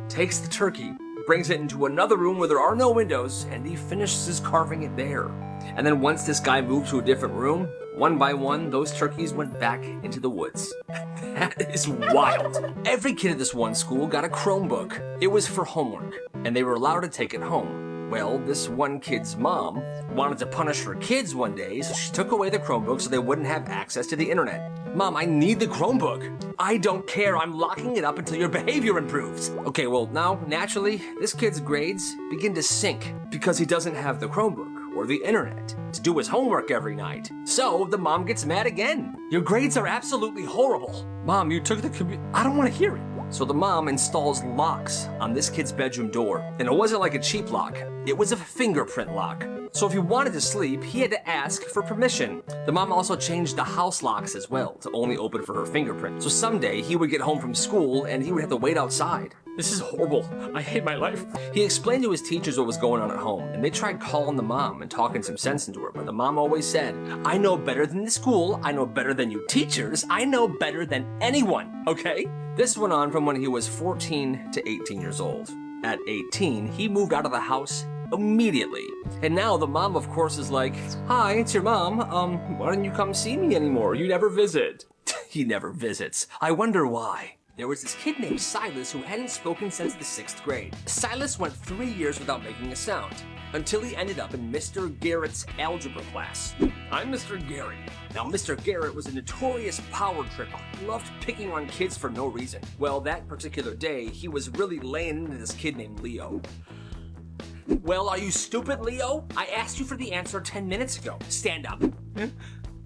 Speaker 1: takes the turkey, brings it into another room where there are no windows, and he finishes carving it there. And then once this guy moved to a different room, one by one, those turkeys went back into the woods. That is wild. Every kid at this one school got a Chromebook. It was for homework, and they were allowed to take it home. Well, this one kid's mom wanted to punish her kids one day, so she took away the Chromebook so they wouldn't have access to the internet. Mom, I need the Chromebook. I don't care. I'm locking it up until your behavior improves. Okay, well, now, naturally, this kid's grades begin to sink because he doesn't have the Chromebook or the internet to do his homework every night. So the mom gets mad again. Your grades are absolutely horrible. Mom, you took the computer. I don't want to hear it. So the mom installs locks on this kid's bedroom door. And it wasn't like a cheap lock. It was a fingerprint lock. So if he wanted to sleep, he had to ask for permission. The mom also changed the house locks as well to only open for her fingerprint. So someday he would get home from school and he would have to wait outside. This is horrible. I hate my life. He explained to his teachers what was going on at home, and they tried calling the mom and talking some sense into her, but the mom always said, I know better than the school, I know better than you teachers, I know better than anyone, okay? This went on from when he was 14 to 18 years old. At 18, he moved out of the house immediately. And now the mom, of course, is like, hi, it's your mom. Why don't you come see me anymore? You never visit. He never visits. I wonder why. There was this kid named Silas who hadn't spoken since the 6th grade. Silas went 3 years without making a sound, until he ended up in Mr. Garrett's algebra class. I'm Mr. Garrett. Now, Mr. Garrett was a notorious power tripper. He loved picking on kids for no reason. Well, that particular day, he was really laying into this kid named Leo. Well, are you stupid, Leo? I asked you for the answer 10 minutes ago. Stand up.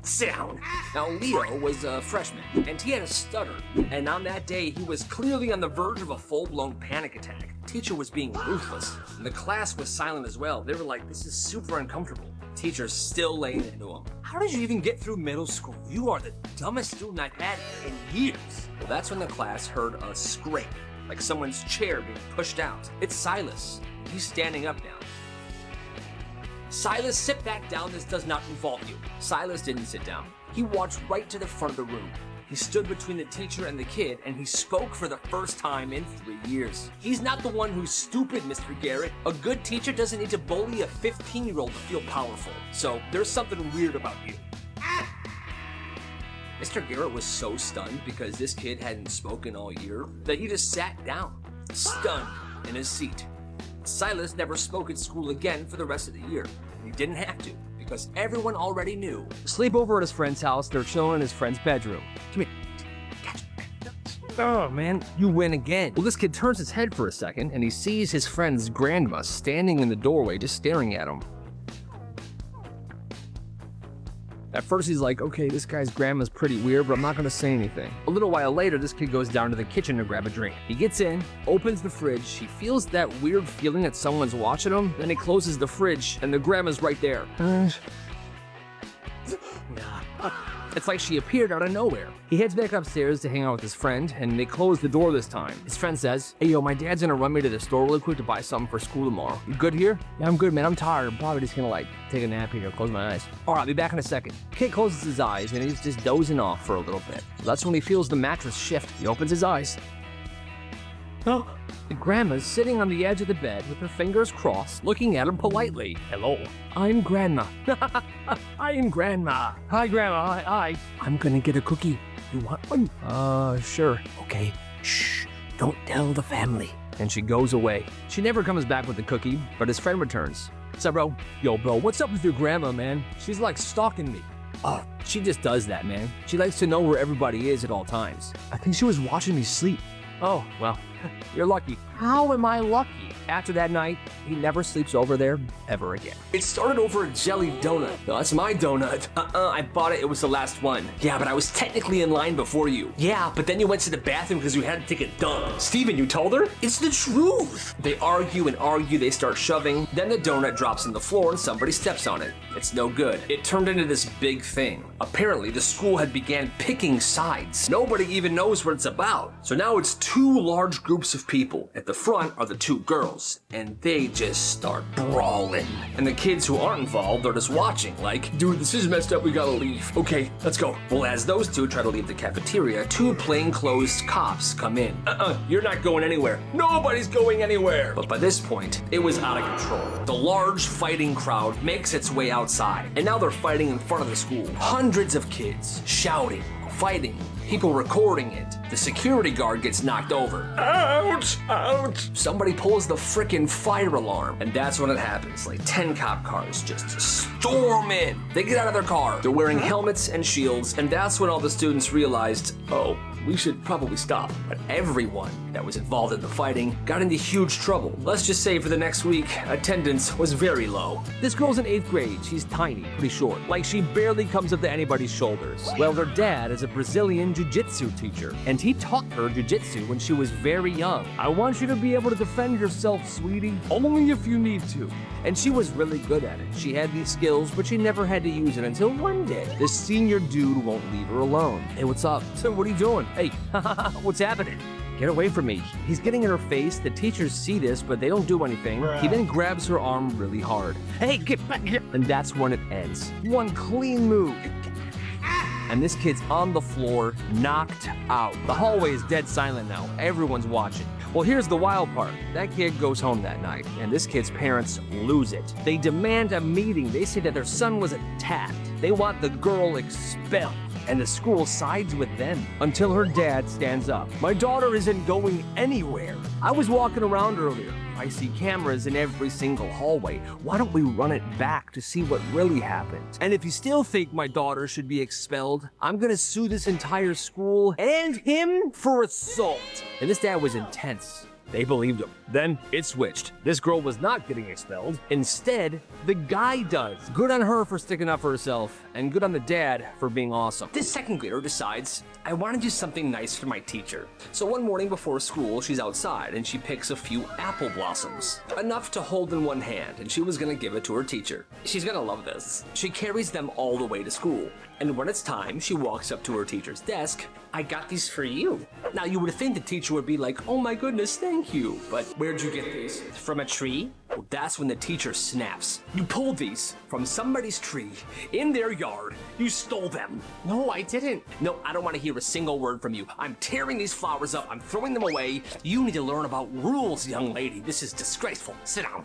Speaker 1: Sit down. Now, Leo was a freshman, and he had a stutter. And on that day, he was clearly on the verge of a full-blown panic attack. The teacher was being ruthless, and the class was silent as well. They were like, this is super uncomfortable. The teacher's still laying into him. How did you even get through middle school? You are the dumbest student I've had in years. Well, that's when the class heard a scrape, like someone's chair being pushed out. It's Silas. He's standing up now. Silas, sit back down. This does not involve you. Silas didn't sit down. He walked right to the front of the room. He stood between the teacher and the kid, and he spoke for the first time in 3 years. He's not the one who's stupid, Mr. Garrett. A good teacher doesn't need to bully a 15-year-old to feel powerful. So there's something weird about you. Mr. Garrett was so stunned because this kid hadn't spoken all year that he just sat down, stunned in his seat. Silas never spoke at school again for the rest of the year. He didn't have to, because everyone already knew.
Speaker 3: Sleepover at his friend's house, they're chilling in his friend's bedroom. Come here. Catch it. Oh, man, you win again. Well, this kid turns his head for a second, and he sees his friend's grandma standing in the doorway just staring at him. At first he's like, okay, this guy's grandma's pretty weird, but I'm not gonna say anything. A little while later, this kid goes down to the kitchen to grab a drink. He gets in, opens the fridge, he feels that weird feeling that someone's watching him, then he closes the fridge, and the grandma's right there. It's like she appeared out of nowhere. He heads back upstairs to hang out with his friend, and they close the door this time. His friend says, hey yo, my dad's gonna run me to the store really quick to buy something for school tomorrow. You good here? Yeah, I'm good, man. I'm tired. I'm probably just gonna take a nap here, close my eyes. All right, I'll be back in a second. Kid closes his eyes, and he's just dozing off for a little bit. That's when he feels the mattress shift. He opens his eyes. Oh. The grandma's sitting on the edge of the bed with her fingers crossed, looking at him politely. Hello. I'm Grandma. I am Grandma. Hi, Grandma. Hi. I'm gonna get a cookie. You want one? Sure. Okay. Shh. Don't tell the family. And she goes away. She never comes back with the cookie, but his friend returns. What's up, bro? Yo, bro, what's up with your grandma, man? She's like stalking me. Oh, she just does that, man. She likes to know where everybody is at all times. I think she was watching me sleep. Oh, well, you're lucky. How am I lucky? After that night, he never sleeps over there ever again.
Speaker 1: It started over a jelly donut. No, that's my donut. I bought it. It was the last one. Yeah, but I was technically in line before you. Yeah, but then you went to the bathroom because you had to take a dump. Steven, you told her? It's the truth. They argue and argue. They start shoving. Then the donut drops on the floor and somebody steps on it. It's no good. It turned into this big thing. Apparently, the school had began picking sides. Nobody even knows what it's about. So now it's two large groups of people. At the front are the two girls, and they just start brawling. And the kids who aren't involved are just watching, like, dude, this is messed up, we gotta leave. Okay, let's go. Well, as those two try to leave the cafeteria, two plainclothes cops come in. You're not going anywhere. Nobody's going anywhere. But by this point, it was out of control. The large fighting crowd makes its way outside, and now they're fighting in front of the school. Hundreds of kids shouting, fighting, people recording it. The security guard gets knocked over. Ouch! Ouch! Somebody pulls the frickin' fire alarm, and that's when it happens. Like 10 cop cars just storm in. They get out of their car. They're wearing helmets and shields, and that's when all the students realized, oh, we should probably stop. But everyone that was involved in the fighting got into huge trouble. Let's just say for the next week, attendance was very low.
Speaker 3: This girl's in 8th grade. She's tiny, pretty short. Like she barely comes up to anybody's shoulders. Well, her dad is a Brazilian jiu-jitsu teacher, and he taught her jiu-jitsu when she was very young. I want you to be able to defend yourself, sweetie, only if you need to. And she was really good at it. She had these skills, but she never had to use it until one day. This senior dude won't leave her alone. Hey, what's up? So what are you doing? Hey, what's happening? Get away from me. He's getting in her face. The teachers see this, but they don't do anything. He then grabs her arm really hard. Hey, get back here. And that's when it ends. One clean move. And this kid's on the floor, knocked out. The hallway is dead silent now. Everyone's watching. Well, here's the wild part. That kid goes home that night, and this kid's parents lose it. They demand a meeting. They say that their son was attacked. They want the girl expelled. And the school sides with them until her dad stands up. My daughter isn't going anywhere. I was walking around earlier.
Speaker 1: I see cameras in every single hallway. Why don't we run it back to see what really happened? And if you still think my daughter should be expelled, I'm gonna sue this entire school and him for assault. And this dad was intense. They believed him. Then it switched. This girl was not getting expelled. Instead, the guy does. Good on her for sticking up for herself, and good on the dad for being awesome. This second grader decides, I want to do something nice for my teacher. So one morning before school, she's outside and she picks a few apple blossoms. Enough to hold in one hand, and she was gonna give it to her teacher. She's gonna love this. She carries them all the way to school. And when it's time, she walks up to her teacher's desk. I got these for you. Now you would think the teacher would be like, oh my goodness, thank you. But where'd you get these? From a tree? Well, that's when the teacher snaps. You pulled these from somebody's tree in their yard. You stole them. No, I didn't. No, I don't want to hear a single word from you. I'm tearing these flowers up. I'm throwing them away. You need to learn about rules, young lady. This is disgraceful. Sit down.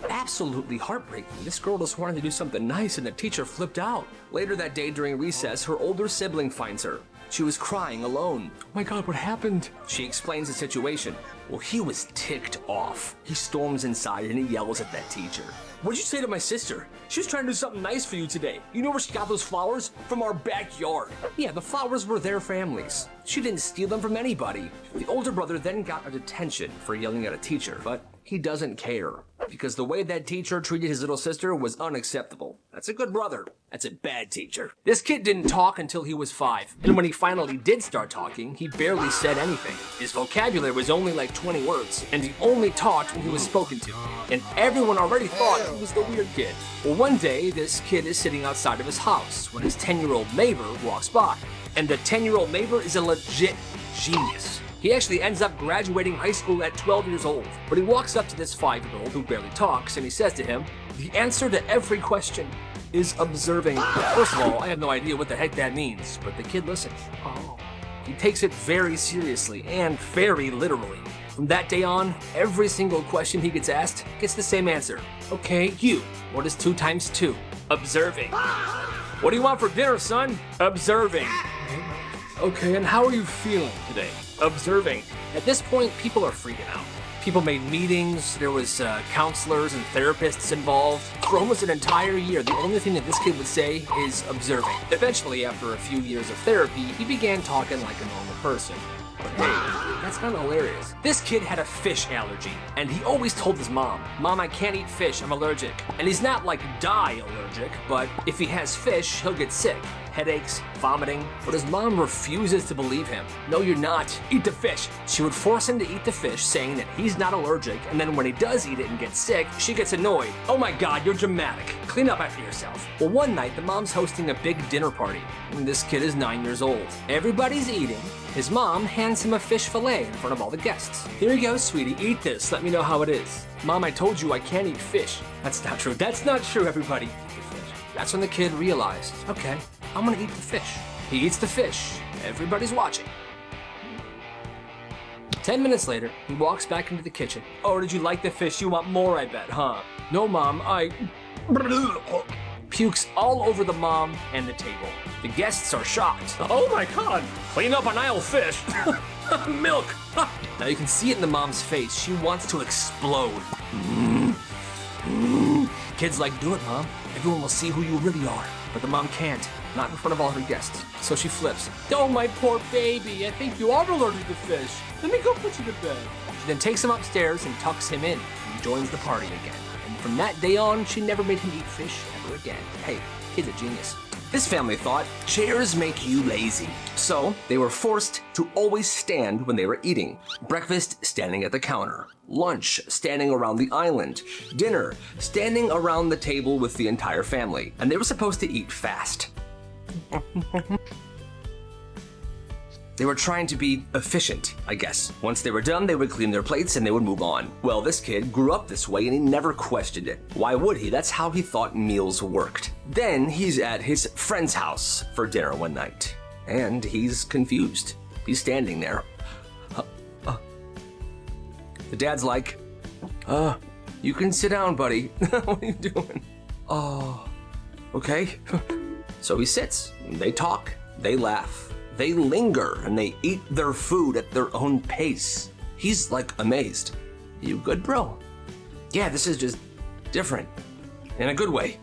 Speaker 1: Absolutely heartbreaking. This girl just wanted to do something nice and the teacher flipped out. Later that day during recess, her older sibling finds her. She was crying alone. Oh my God, what happened? She explains the situation. Well, he was ticked off. He storms inside and he yells at that teacher. What'd you say to my sister? She was trying to do something nice for you today. You know where she got those flowers? From our backyard. Yeah, the flowers were their family's. She didn't steal them from anybody. The older brother then got a detention for yelling at a teacher, but he doesn't care because the way that teacher treated his little sister was unacceptable. That's a good brother. That's a bad teacher. This kid didn't talk until he was 5, and when he finally did start talking, he barely said anything. His vocabulary was only like 20 words, and he only talked when he was spoken to, and everyone already thought he was the weird kid. Well, one day, this kid is sitting outside of his house when his 10-year-old neighbor walks by, and the 10-year-old neighbor is a legit genius. He actually ends up graduating high school at 12 years old. But he walks up to this 5-year-old who barely talks and he says to him, the answer to every question is observing. First of all, I have no idea what the heck that means, but the kid listens. Oh. He takes it very seriously and very literally. From that day on, every single question he gets asked gets the same answer. Okay, you. What is 2 times 2? Observing. What do you want for dinner, son? Observing. Okay, and how are you feeling today? Observing. At this point, people are freaking out. People made meetings, there was counselors and therapists involved. For almost an entire year, the only thing that this kid would say is observing. Eventually, after a few years of therapy, he began talking like a normal person. But hey, that's not hilarious. This kid had a fish allergy, and he always told his mom, Mom, I can't eat fish, I'm allergic. And he's not like die allergic, but if he has fish, he'll get sick. Headaches, vomiting, but his mom refuses to believe him. No, you're not. Eat the fish. She would force him to eat the fish, saying that he's not allergic, and then when he does eat it and gets sick, she gets annoyed. Oh my God, you're dramatic. Clean up after yourself. Well, one night, the mom's hosting a big dinner party, and this kid is 9 years old. Everybody's eating. His mom hands him a fish fillet in front of all the guests. Here you go, sweetie, eat this. Let me know how it is. Mom, I told you I can't eat fish. That's not true. That's not true, everybody. That's when the kid realized, okay, I'm gonna eat the fish. He eats the fish. Everybody's watching. 10 minutes later, he walks back into the kitchen. Oh, did you like the fish? You want more, I bet, huh? No, Mom, I... Pukes all over the mom and the table. The guests are shocked. Oh my God, clean up an aisle fish. Milk. Now you can see it in the mom's face. She wants to explode. Kid's like, do it, Mom. Everyone will see who you really are. But the mom can't, not in front of all her guests. So she flips. Oh, my poor baby, I think you are allergic to fish. Let me go put you to bed. She then takes him upstairs and tucks him in and joins the party again. And from that day on, she never made him eat fish ever again. Hey, kid's a genius. This family thought, chairs make you lazy. So they were forced to always stand when they were eating. Breakfast, standing at the counter. Lunch, standing around the island. Dinner, standing around the table with the entire family. And they were supposed to eat fast. They were trying to be efficient, I guess. Once they were done, they would clean their plates and they would move on. Well, this kid grew up this way and he never questioned it. Why would he? That's how he thought meals worked. Then he's at his friend's house for dinner one night. And he's confused. He's standing there. The dad's like, you can sit down, buddy. What are you doing? Oh, okay. So he sits. They talk. They laugh. They linger and they eat their food at their own pace. He's like amazed. You good, bro? Yeah, this is just different. In a good way.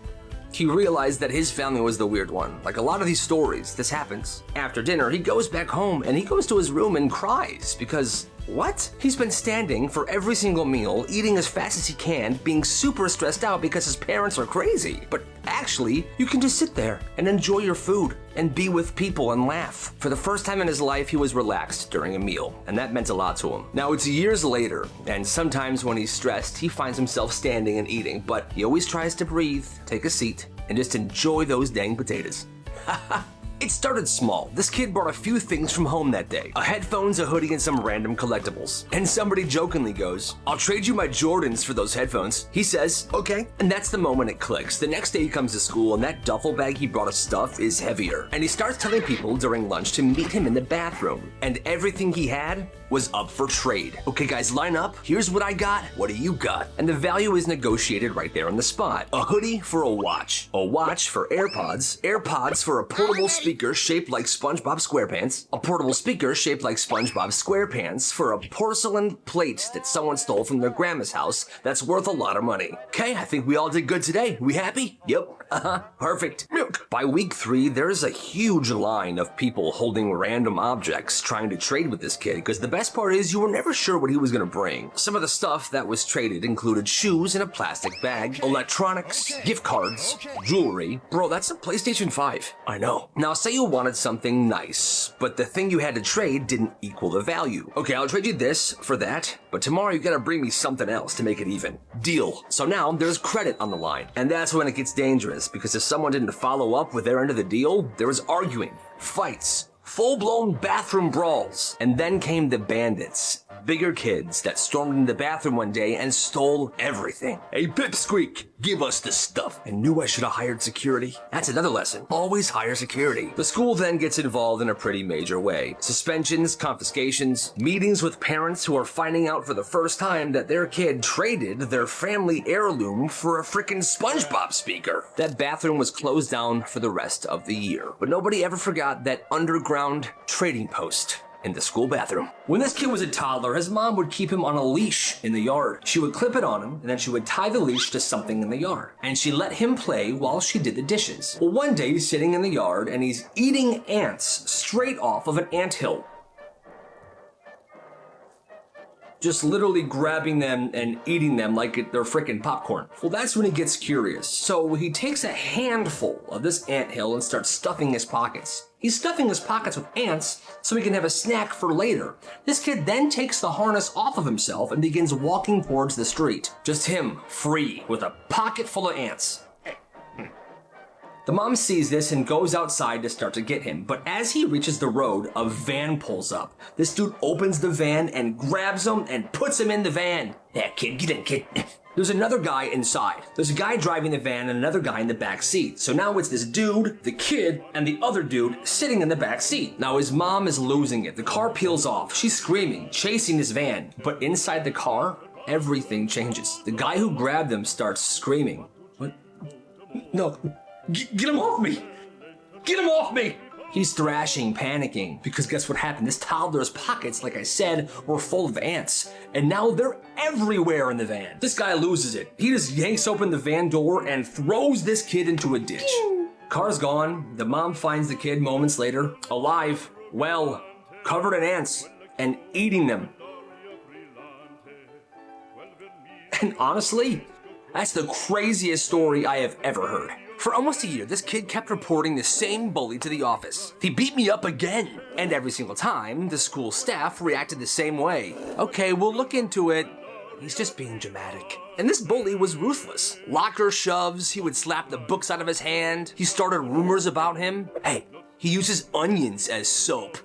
Speaker 1: He realized that his family was the weird one. Like a lot of these stories, this happens. After dinner, he goes back home and he goes to his room and cries because, what? He's been standing for every single meal, eating as fast as he can, being super stressed out because his parents are crazy. But actually, you can just sit there and enjoy your food and be with people and laugh. For the first time in his life, he was relaxed during a meal, and that meant a lot to him. Now, it's years later, and sometimes when he's stressed, he finds himself standing and eating, but he always tries to breathe, take a seat, and just enjoy those dang potatoes. It started small. This kid brought a few things from home that day. Headphones, a hoodie, and some random collectibles. And somebody jokingly goes, "I'll trade you my Jordans for those headphones." He says, "Okay." And that's the moment it clicks. The next day he comes to school and that duffel bag he brought of stuff is heavier. And he starts telling people during lunch to meet him in the bathroom. And everything he had was up for trade. "Okay guys, line up. Here's what I got. What do you got?" And the value is negotiated right there on the spot. A hoodie for a watch for AirPods, AirPods for a portable speaker shaped like SpongeBob SquarePants, a portable speaker shaped like SpongeBob SquarePants for a porcelain plate that someone stole from their grandma's house that's worth a lot of money. Okay, I think we all did good today. We happy? Yep. Perfect. Milk. By week 3, there's a huge line of people holding random objects trying to trade with this kid, because the best part is you were never sure what he was gonna bring. Some of the stuff that was traded included shoes in a plastic bag, electronics, gift cards, jewelry. Bro, that's a PlayStation 5. I know. Now say you wanted something nice, but the thing you had to trade didn't equal the value. Okay, I'll trade you this for that, but tomorrow you gotta bring me something else to make it even. Deal. So now there's credit on the line, and that's when it gets dangerous, because if someone didn't follow up with their end of the deal, there was arguing, fights, full-blown bathroom brawls. And then came the bandits, bigger kids that stormed into the bathroom one day and stole everything. "Hey, Pipsqueak, give us the stuff." I knew I should have hired security. That's another lesson. Always hire security. The school then gets involved in a pretty major way. Suspensions, confiscations, meetings with parents who are finding out for the first time that their kid traded their family heirloom for a frickin' SpongeBob speaker. That bathroom was closed down for the rest of the year. But nobody ever forgot that underground trading post in the school bathroom. When this kid was a toddler, his mom would keep him on a leash in the yard. She would clip it on him, and then she would tie the leash to something in the yard. And she let him play while she did the dishes. Well, one day he's sitting in the yard and he's eating ants straight off of an anthill. Just literally grabbing them and eating them like they're frickin' popcorn. Well, that's when he gets curious. So he takes a handful of this anthill and starts stuffing his pockets. He's stuffing his pockets with ants so he can have a snack for later. This kid then takes the harness off of himself and begins walking towards the street. Just him, free, with a pocket full of ants. The mom sees this and goes outside to start to get him, but as he reaches the road, a van pulls up. This dude opens the van and grabs him and puts him in the van. "Yeah, kid, get in, kid." There's another guy inside. There's a guy driving the van and another guy in the back seat. So now it's this dude, the kid, and the other dude sitting in the back seat. Now his mom is losing it. The car peels off. She's screaming, chasing this van. But inside the car, everything changes. The guy who grabbed them starts screaming. "What? No. Get him off me! Get him off me!" He's thrashing, panicking, because guess what happened? This toddler's pockets, like I said, were full of ants, and now they're everywhere in the van. This guy loses it. He just yanks open the van door and throws this kid into a ditch. Car's gone. The mom finds the kid moments later, alive, well, covered in ants, and eating them. And honestly, that's the craziest story I have ever heard. For almost a year, this kid kept reporting the same bully to the office. "He beat me up again." And every single time, the school staff reacted the same way. "Okay, we'll look into it. He's just being dramatic." And this bully was ruthless. Locker shoves, he would slap the books out of his hand. He started rumors about him. Hey, he uses onions as soap.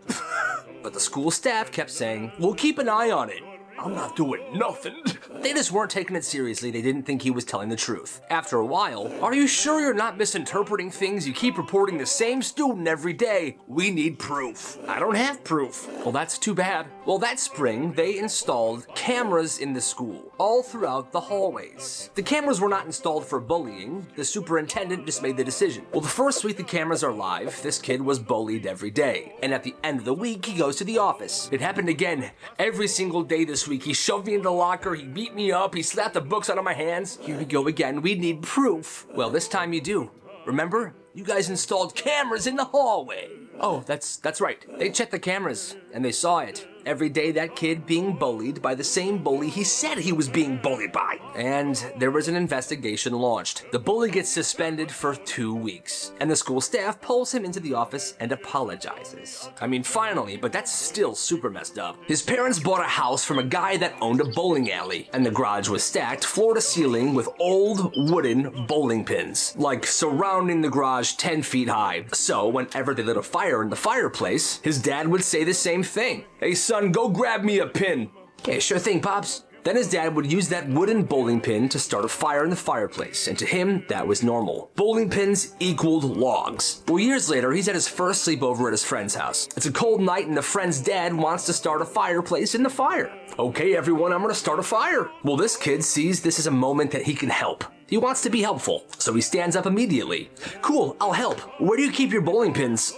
Speaker 1: But the school staff kept saying, "We'll keep an eye on it." "I'm not doing nothing." They just weren't taking it seriously. They didn't think he was telling the truth. After a while, "Are you sure you're not misinterpreting things? You keep reporting the same student every day. We need proof." "I don't have proof." "Well, that's too bad." Well, that spring, they installed cameras in the school, all throughout the hallways. The cameras were not installed for bullying. The superintendent just made the decision. Well, the first week the cameras are live, this kid was bullied every day. And at the end of the week, he goes to the office. It happened again. Every single day this this week. He shoved me in the locker, he beat me up, he slapped the books out of my hands. Here we go again, we need proof. Well, this time you do. Remember? You guys installed cameras in the hallway. Oh, that's right. They checked the cameras, and they saw it. Every day that kid being bullied by the same bully he said he was being bullied by. And there was an investigation launched. The bully gets suspended for 2 weeks, and the school staff pulls him into the office and apologizes. I mean, finally, but that's still super messed up. His parents bought a house from a guy that owned a bowling alley, and the garage was stacked floor to ceiling with old wooden bowling pins, like surrounding the garage 10 feet high. So whenever they lit a fire in the fireplace, his dad would say the same thing. Hey son, go grab me a pin. Okay, sure thing, Pops. Then his dad would use that wooden bowling pin to start a fire in the fireplace, and to him, that was normal. Bowling pins equaled logs. Well, years later, he's at his first sleepover at his friend's house. It's a cold night, and the friend's dad wants to start a fireplace in the fire. Okay, everyone, I'm gonna start a fire. Well, this kid sees this as a moment that he can help. He wants to be helpful, so he stands up immediately. Cool, I'll help. Where do you keep your bowling pins?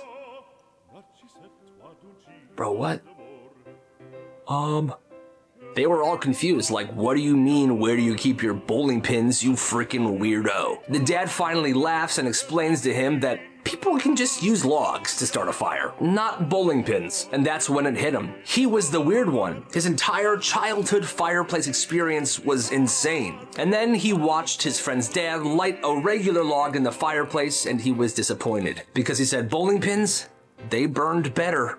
Speaker 1: Bro, what? They were all confused, like, what do you mean, where do you keep your bowling pins, you freaking weirdo? The dad finally laughs and explains to him that people can just use logs to start a fire, not bowling pins. And that's when it hit him. He was the weird one. His entire childhood fireplace experience was insane. And then he watched his friend's dad light a regular log in the fireplace, and he was disappointed. Because he said, bowling pins, they burned better.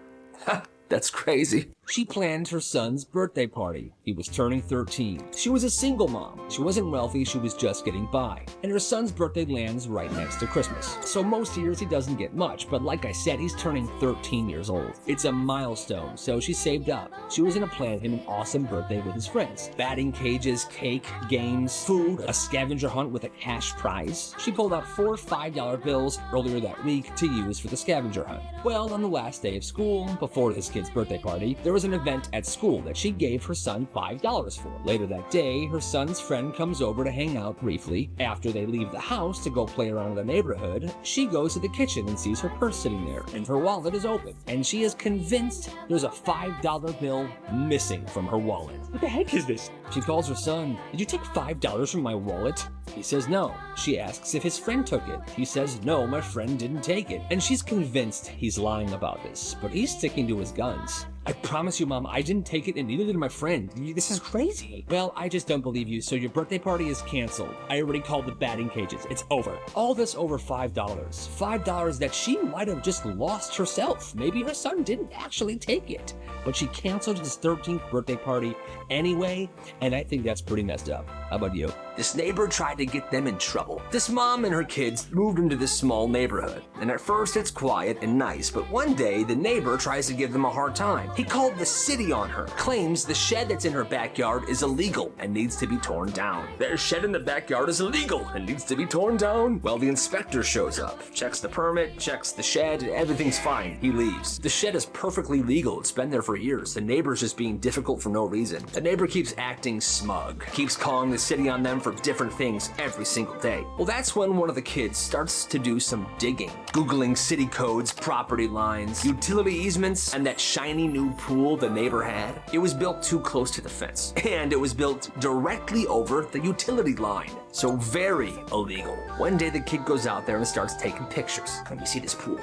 Speaker 1: That's crazy.
Speaker 3: She planned her son's birthday party. He was turning 13. She was a single mom. She wasn't wealthy, she was just getting by. And her son's birthday lands right next to Christmas. So most years he doesn't get much, but like I said, he's turning 13 years old. It's a milestone, so she saved up. She was gonna plan him an awesome birthday with his friends. Batting cages, cake, games, food, a scavenger hunt with a cash prize. She pulled out 4 $5 bills earlier that week to use for the scavenger hunt. Well, on the last day of school, before his kid's birthday party, there was an event at school that she gave her son $5 for. Later that day, her son's friend comes over to hang out briefly. After they leave the house to go play around in the neighborhood, she goes to the kitchen and sees her purse sitting there, and her wallet is open. And she is convinced there's a $5 bill missing from her wallet. What the heck is this? She calls her son, "Did you take $5 from my wallet?" He says no. She asks if his friend took it. He says no, my friend didn't take it. And she's convinced he's lying about this, but he's sticking to his guns. "I promise you, Mom, I didn't take it and neither did my friend. This is crazy." "Well, I just don't believe you, so your birthday party is canceled. I already called the batting cages. It's over." All this over $5. $5 that she might have just lost herself. Maybe her son didn't actually take it. But she canceled his 13th birthday party anyway, and I think that's pretty messed up. How about you? This neighbor tried to get them in trouble. This mom and her kids moved into this small neighborhood, and at first it's quiet and nice, but one day the neighbor tries to give them a hard time. He called the city on her, claims the shed that's in her backyard is illegal and needs to be torn down. Their shed in the backyard is illegal and needs to be torn down. Well, the inspector shows up, checks the permit, checks the shed, everything's fine. He leaves. The shed is perfectly legal. It's been there for years. The neighbor's just being difficult for no reason. The neighbor keeps acting smug, keeps calling the city on them for different things every single day. Well, that's when one of the kids starts to do some digging, Googling city codes, property lines, utility easements, and that shiny new pool the neighbor had. It was built too close to the fence, and it was built directly over the utility line. So very illegal. One day the kid goes out there and starts taking pictures. Let me see this pool.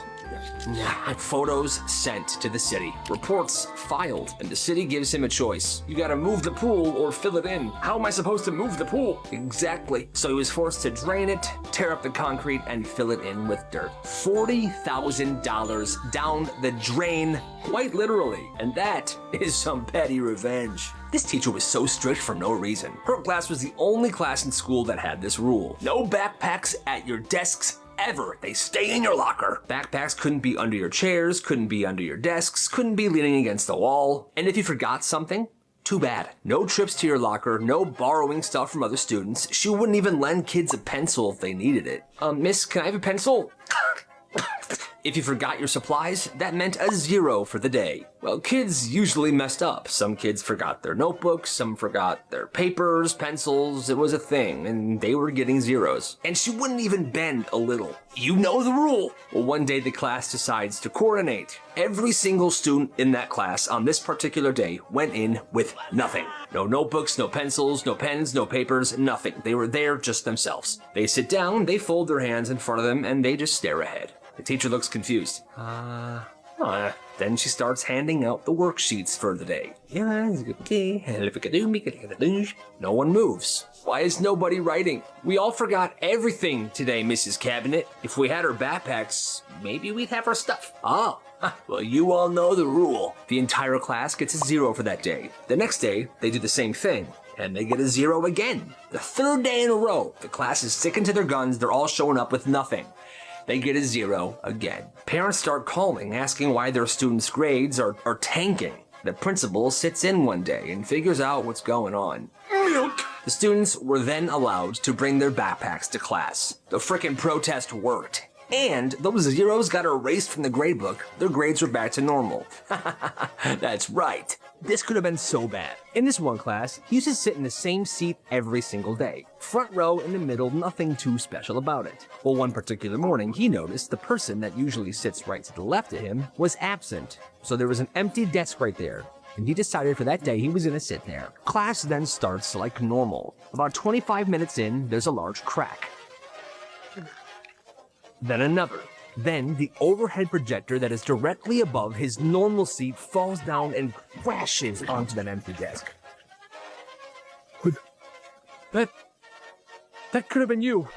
Speaker 3: Photos sent to the city, reports filed, and the city gives him a choice. You gotta move the pool or fill it in. How am I supposed to move the pool? Exactly. So he was forced to drain it, tear up the concrete, and fill it in with dirt. $40,000 down the drain, quite literally. And that is some petty revenge. This teacher was so strict for no reason. Her class was the only class in school that had this rule. No backpacks at your desks ever. They stay in your locker. Backpacks couldn't be under your chairs, couldn't be under your desks, couldn't be leaning against the wall. And if you forgot something, too bad. No trips to your locker, no borrowing stuff from other students. She wouldn't even lend kids a pencil if they needed it. Miss, can I have a pencil?
Speaker 1: If you forgot your supplies, that meant a 0 for the day. Well, kids usually messed up. Some kids forgot their notebooks, some forgot their papers, pencils. It was a thing, and they were getting 0s. And she wouldn't even bend a little. You know the rule. Well, one day the class decides to coordinate. Every single student in that class on this particular day went in with nothing. No notebooks, no pencils, no pens, no papers, nothing. They were there just themselves. They sit down, they fold their hands in front of them, and they just stare ahead. The teacher looks confused. Then she starts handing out the worksheets for the day. No one moves. Why is nobody writing? We all forgot everything today, Mrs. Cabinet. If we had our backpacks, maybe we'd have our stuff. Oh, well, you all know the rule. The entire class gets a 0 for that day. The next day, they do the same thing, and they get a 0 again. The third day in a row, the class is sticking to their guns. They're all showing up with nothing. They get a 0 again. Parents start calling, asking why their students' grades are tanking. The principal sits in one day and figures out what's going on. Milk! The students were then allowed to bring their backpacks to class. The frickin' protest worked. And those 0s got erased from the gradebook. Their grades were back to normal. That's right.
Speaker 3: This could have been so bad. In this one class, he used to sit in the same seat every single day. Front row in the middle, nothing too special about it. Well, one particular morning, he noticed the person that usually sits right to the left of him was absent. So there was an empty desk right there, and he decided for that day he was gonna sit there. Class then starts like normal. About 25 minutes in, there's a large crack. Then another. Then the overhead projector that is directly above his normal seat falls down and crashes onto that empty desk.
Speaker 2: That could have been you.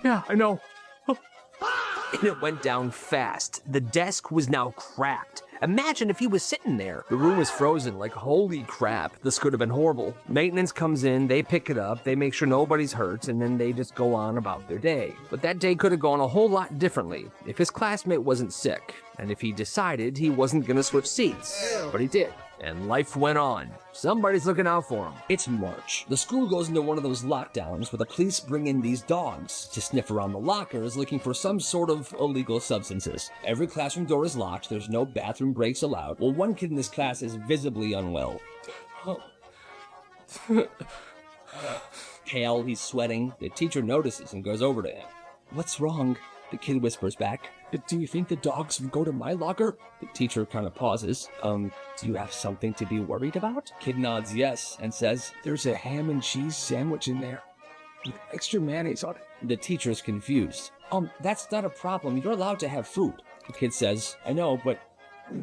Speaker 2: Yeah, I know.
Speaker 3: And it went down fast. The desk was now cracked. Imagine if he was sitting there. The room was frozen, like holy crap, this could have been horrible. Maintenance comes in, they pick it up, they make sure nobody's hurt, and then they just go on about their day. But that day could have gone a whole lot differently if his classmate wasn't sick, and if he decided he wasn't gonna switch seats. But he did. And life went on. Somebody's looking out for him. It's March. The school goes into one of those lockdowns where the police bring in these dogs to sniff around the lockers looking for some sort of illegal substances. Every classroom door is locked. There's no bathroom breaks allowed. Well, one kid in this class is visibly unwell. Pale, he's sweating. The teacher notices and goes over to him. "What's wrong?" The kid whispers back. "Do you think the dogs would go to my locker?" The teacher kind of pauses. Do you have something to be worried about?" Kid nods yes and says,
Speaker 2: There's a ham and cheese sandwich in there with extra mayonnaise on it.
Speaker 3: The teacher's confused. That's not a problem. You're allowed to have food." The kid says, "I know, but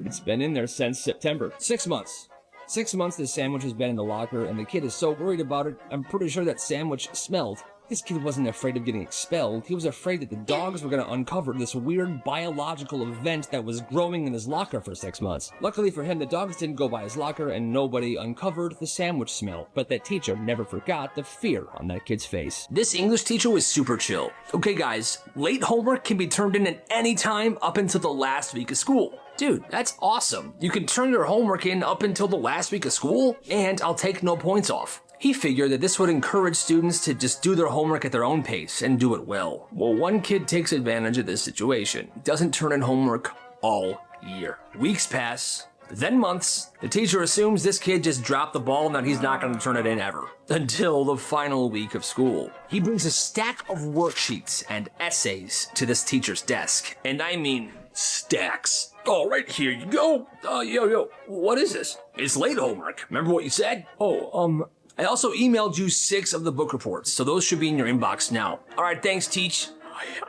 Speaker 3: it's been in there since September. 6 months. 6 months this sandwich has been in the locker, and the kid is so worried about it, I'm pretty sure that sandwich smelled." This kid wasn't afraid of getting expelled. He was afraid that the dogs were going to uncover this weird biological event that was growing in his locker for 6 months. Luckily for him, the dogs didn't go by his locker and nobody uncovered the sandwich smell. But that teacher never forgot the fear on that kid's face.
Speaker 1: This English teacher was super chill. Okay guys, late homework can be turned in at any time up until the last week of school. Dude, that's awesome. You can turn your homework in up until the last week of school, and I'll take no points off. He figured that this would encourage students to just do their homework at their own pace and do it well. Well, one kid takes advantage of this situation. He doesn't turn in homework all year. Weeks pass, then months. The teacher assumes this kid just dropped the ball and that he's not going to turn it in ever. Until the final week of school. He brings a stack of worksheets and essays to this teacher's desk. And I mean stacks. All right, here you go. Yo, what is this? It's late homework. Remember what you said? I also emailed you 6 of the book reports, so those should be in your inbox now. All right, thanks, Teach.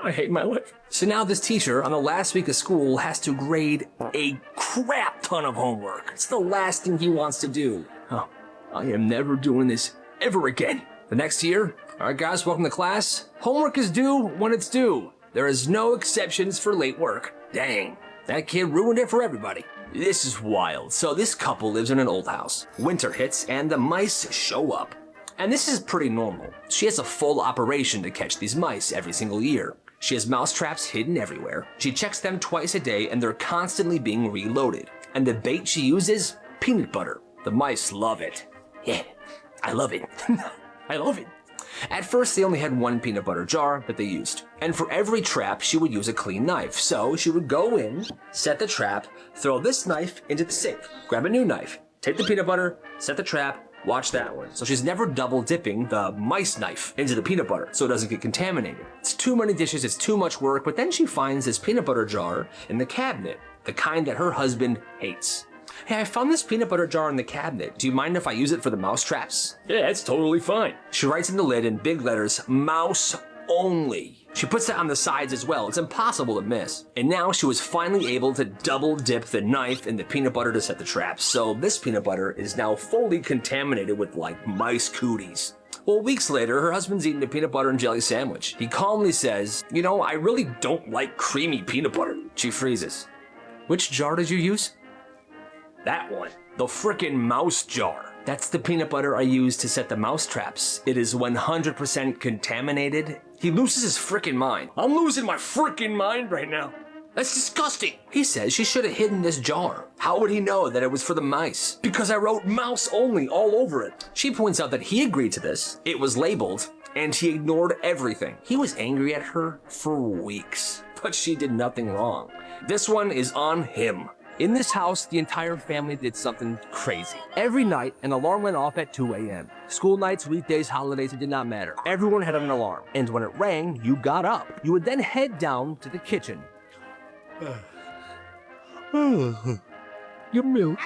Speaker 2: I hate my life.
Speaker 1: So now this teacher, on the last week of school, has to grade a crap ton of homework. It's the last thing he wants to do. Oh, I am never doing this ever again. The next year, all right, guys, welcome to class. Homework is due when it's due. There is no exceptions for late work. Dang, that kid ruined it for everybody. This is wild. So this couple lives in an old house. Winter hits and the mice show up. And this is pretty normal. She has a full operation to catch these mice every single year. She has mouse traps hidden everywhere. She checks them twice a day and they're constantly being reloaded. And the bait she uses? Peanut butter. The mice love it. Yeah, I love it. I love it. At first, they only had one peanut butter jar that they used. And for every trap, she would use a clean knife. So she would go in, set the trap, throw this knife into the sink, grab a new knife, take the peanut butter, set the trap, watch that one. So she's never double dipping the mice knife into the peanut butter so it doesn't get contaminated. It's too many dishes, it's too much work, but then she finds this peanut butter jar in the cabinet, the kind that her husband hates. Hey, I found this peanut butter jar in the cabinet. Do you mind if I use it for the mouse traps?
Speaker 3: Yeah, it's totally fine.
Speaker 1: She writes in the lid in big letters, mouse only. She puts that on the sides as well. It's impossible to miss. And now she was finally able to double dip the knife in the peanut butter to set the traps. So this peanut butter is now fully contaminated with like mice cooties. Well, weeks later, her husband's eating a peanut butter and jelly sandwich. He calmly says, you know, I really don't like creamy peanut butter. She freezes. Which jar did you use? That one. The frickin' mouse jar. That's the peanut butter I use to set the mouse traps. It is 100% contaminated. He loses his frickin' mind.
Speaker 3: I'm losing my frickin' mind right now.
Speaker 1: That's disgusting. He says she should have hidden this jar. How would he know that it was for the mice? Because I wrote mouse only all over it. She points out that he agreed to this. It was labeled, and he ignored everything. He was angry at her for weeks, but she did nothing wrong. This one is on him.
Speaker 3: In this house, the entire family did something crazy. Every night, an alarm went off at 2 a.m. School nights, weekdays, holidays, it did not matter. Everyone had an alarm. And when it rang, you got up. You would then head down to the kitchen.
Speaker 2: Your milk.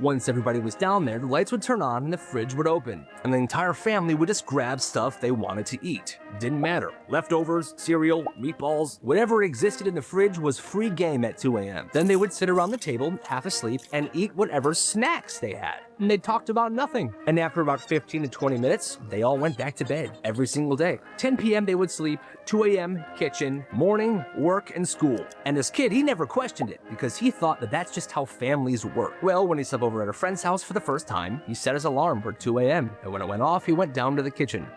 Speaker 3: Once everybody was down there, the lights would turn on and the fridge would open. And the entire family would just grab stuff they wanted to eat. Didn't matter. Leftovers, cereal, meatballs, whatever existed in the fridge was free game at 2 a.m. Then they would sit around the table, half asleep, and eat whatever snacks they had. And they talked about nothing. And after about 15 to 20 minutes, they all went back to bed every single day. 10 p.m. they would sleep, 2 a.m. kitchen, morning, work, and school. And this kid, he never questioned it because he thought that that's just how families work. Well, when he slept over at a friend's house for the first time, he set his alarm for 2 a.m. And when it went off, he went down to the kitchen.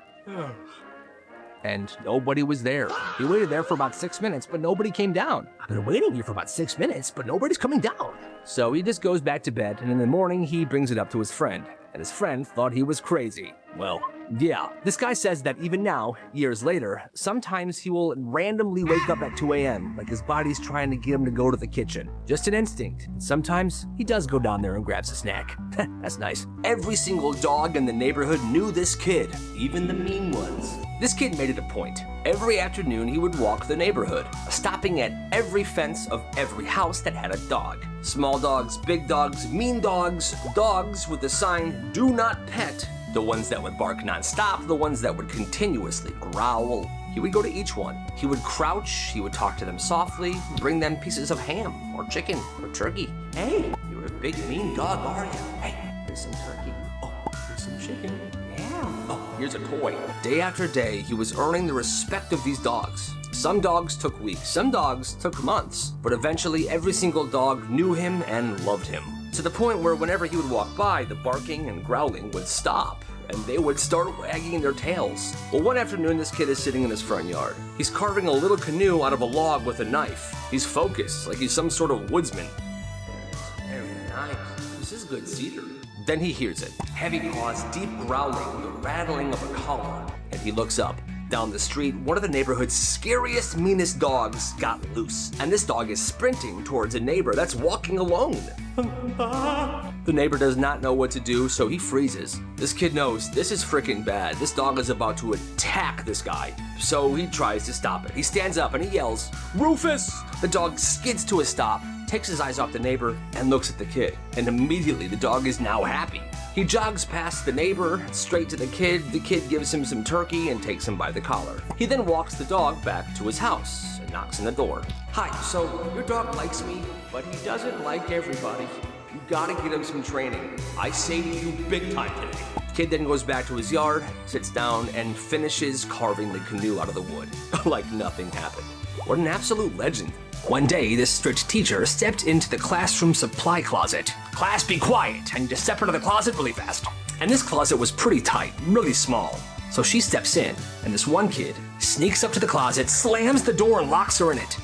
Speaker 3: And nobody was there. He waited there for about 6 minutes, but nobody came down. I've been waiting here for about 6 minutes, but nobody's coming down. So he just goes back to bed, and in the morning, he brings it up to his friend. And his friend thought he was crazy. Well, yeah. This guy says that even now, years later, sometimes he will randomly wake up at 2 a.m., like his body's trying to get him to go to the kitchen. Just an instinct. And sometimes he does go down there and grabs a snack. That's nice. Every single dog in the neighborhood knew this kid, even the mean ones. This kid made it a point. Every afternoon, he would walk the neighborhood, stopping at every fence of every house that had a dog. Small dogs, big dogs, mean dogs, dogs with the sign, "Do not pet." The ones that would bark nonstop, the ones that would continuously growl. He would go to each one. He would crouch, he would talk to them softly, bring them pieces of ham, or chicken, or turkey. Hey, you're a big mean dog, are you? Hey, here's some turkey. Oh, here's some chicken. Yeah. Oh, here's a toy. Day after day, he was earning the respect of these dogs. Some dogs took weeks, some dogs took months, but eventually every single dog knew him and loved him. To the point where whenever he would walk by, the barking and growling would stop, and they would start wagging their tails. Well, one afternoon, this kid is sitting in his front yard. He's carving a little canoe out of a log with a knife. He's focused, like he's some sort of woodsman. Very nice. This is good cedar. Then he hears it. Heavy paws, deep growling, the rattling of a collar. And he looks up. Down the street, one of the neighborhood's scariest, meanest dogs got loose. And this dog is sprinting towards a neighbor that's walking alone. The neighbor does not know what to do, so he freezes. This kid knows this is freaking bad. This dog is about to attack this guy. So he tries to stop it. He stands up and he yells, "Rufus!" The dog skids to a stop, takes his eyes off the neighbor, and looks at the kid. And immediately the dog is now happy. He jogs past the neighbor, straight to the kid. The kid gives him some turkey and takes him by the collar. He then walks the dog back to his house and knocks on the door. "Hi, so your dog likes me, but he doesn't like everybody. You gotta get him some training. I saved you big time today." Kid then goes back to his yard, sits down, and finishes carving the canoe out of the wood, like nothing happened. What an absolute legend. One day, this strict teacher stepped into the classroom supply closet. "Class, be quiet. I need to step into the closet really fast." And this closet was pretty tight, really small. So she steps in, and this one kid sneaks up to the closet, slams the door, and locks her in it.